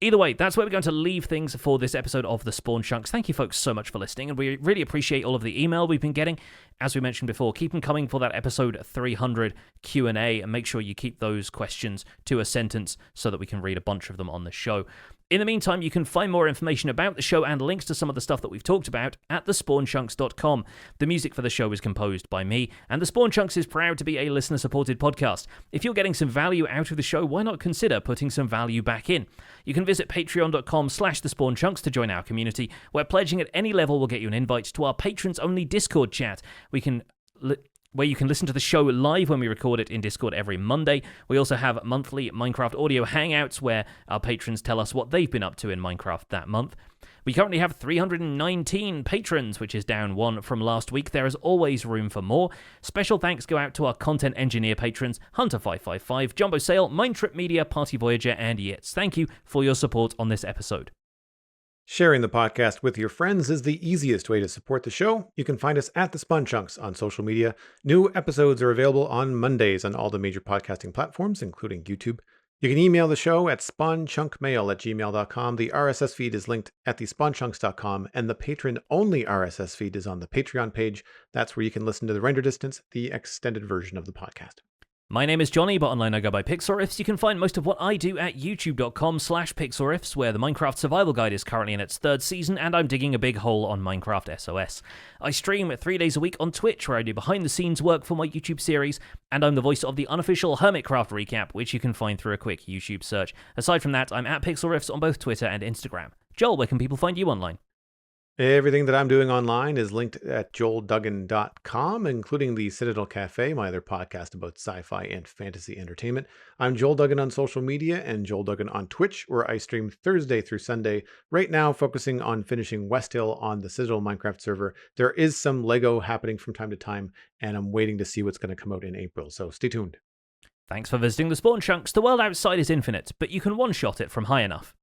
Either way, that's where we're going to leave things for this episode of The Spawn Chunks. Thank you folks so much for listening, and we really appreciate all of the email we've been getting. As we mentioned before, keep them coming for that episode 300 Q&A, and make sure you keep those questions to a sentence so that we can read a bunch of them on the show. In the meantime, you can find more information about the show and links to some of the stuff that we've talked about at thespawnchunks.com. The music for the show is composed by me, and The Spawn Chunks is proud to be a listener-supported podcast. If you're getting some value out of the show, why not consider putting some value back in? You can visit patreon.com/thespawnchunks to join our community, where pledging at any level will get you an invite to our patrons-only Discord chat. Where you can listen to the show live when we record it in Discord every Monday. We also have monthly Minecraft audio hangouts where our patrons tell us what they've been up to in Minecraft that month. We currently have 319 patrons, which is down 1 from last week. There is always room for more. Special thanks go out to our content engineer patrons, Hunter555, Jumbo Sale, Mindtrip Media, Party Voyager, and Yitz. Thank you for your support on this episode. Sharing the podcast with your friends is the easiest way to support the show. You can find us at The Spawn Chunks on social media. New episodes are available on Mondays on all the major podcasting platforms, including YouTube. You can email the show at spawnchunkmail@gmail.com. The RSS feed is linked at thespawnchunks.com, and the patron-only RSS feed is on the Patreon page. That's where you can listen to the render distance, the extended version of the podcast. My name is Johnny, but online I go by Pixelriffs. You can find most of what I do at youtube.com/Pixelriffs, where the Minecraft Survival Guide is currently in its 3rd season, and I'm digging a big hole on Minecraft SOS. I stream 3 days a week on Twitch, where I do behind-the-scenes work for my YouTube series, and I'm the voice of the unofficial Hermitcraft recap, which you can find through a quick YouTube search. Aside from that, I'm at Pixelriffs on both Twitter and Instagram. Joel, where can people find you online? Everything that I'm doing online is linked at joelduggan.com, including the Citadel Cafe, my other podcast about sci-fi and fantasy entertainment. I'm Joel Duggan on social media and Joel Duggan on Twitch, where I stream Thursday through Sunday, right now focusing on finishing West Hill on the Citadel Minecraft server. There is some Lego happening from time to time, and I'm waiting to see what's going to come out in April, so stay tuned. Thanks for visiting The Spawn Chunks. The world outside is infinite, but you can one-shot it from high enough.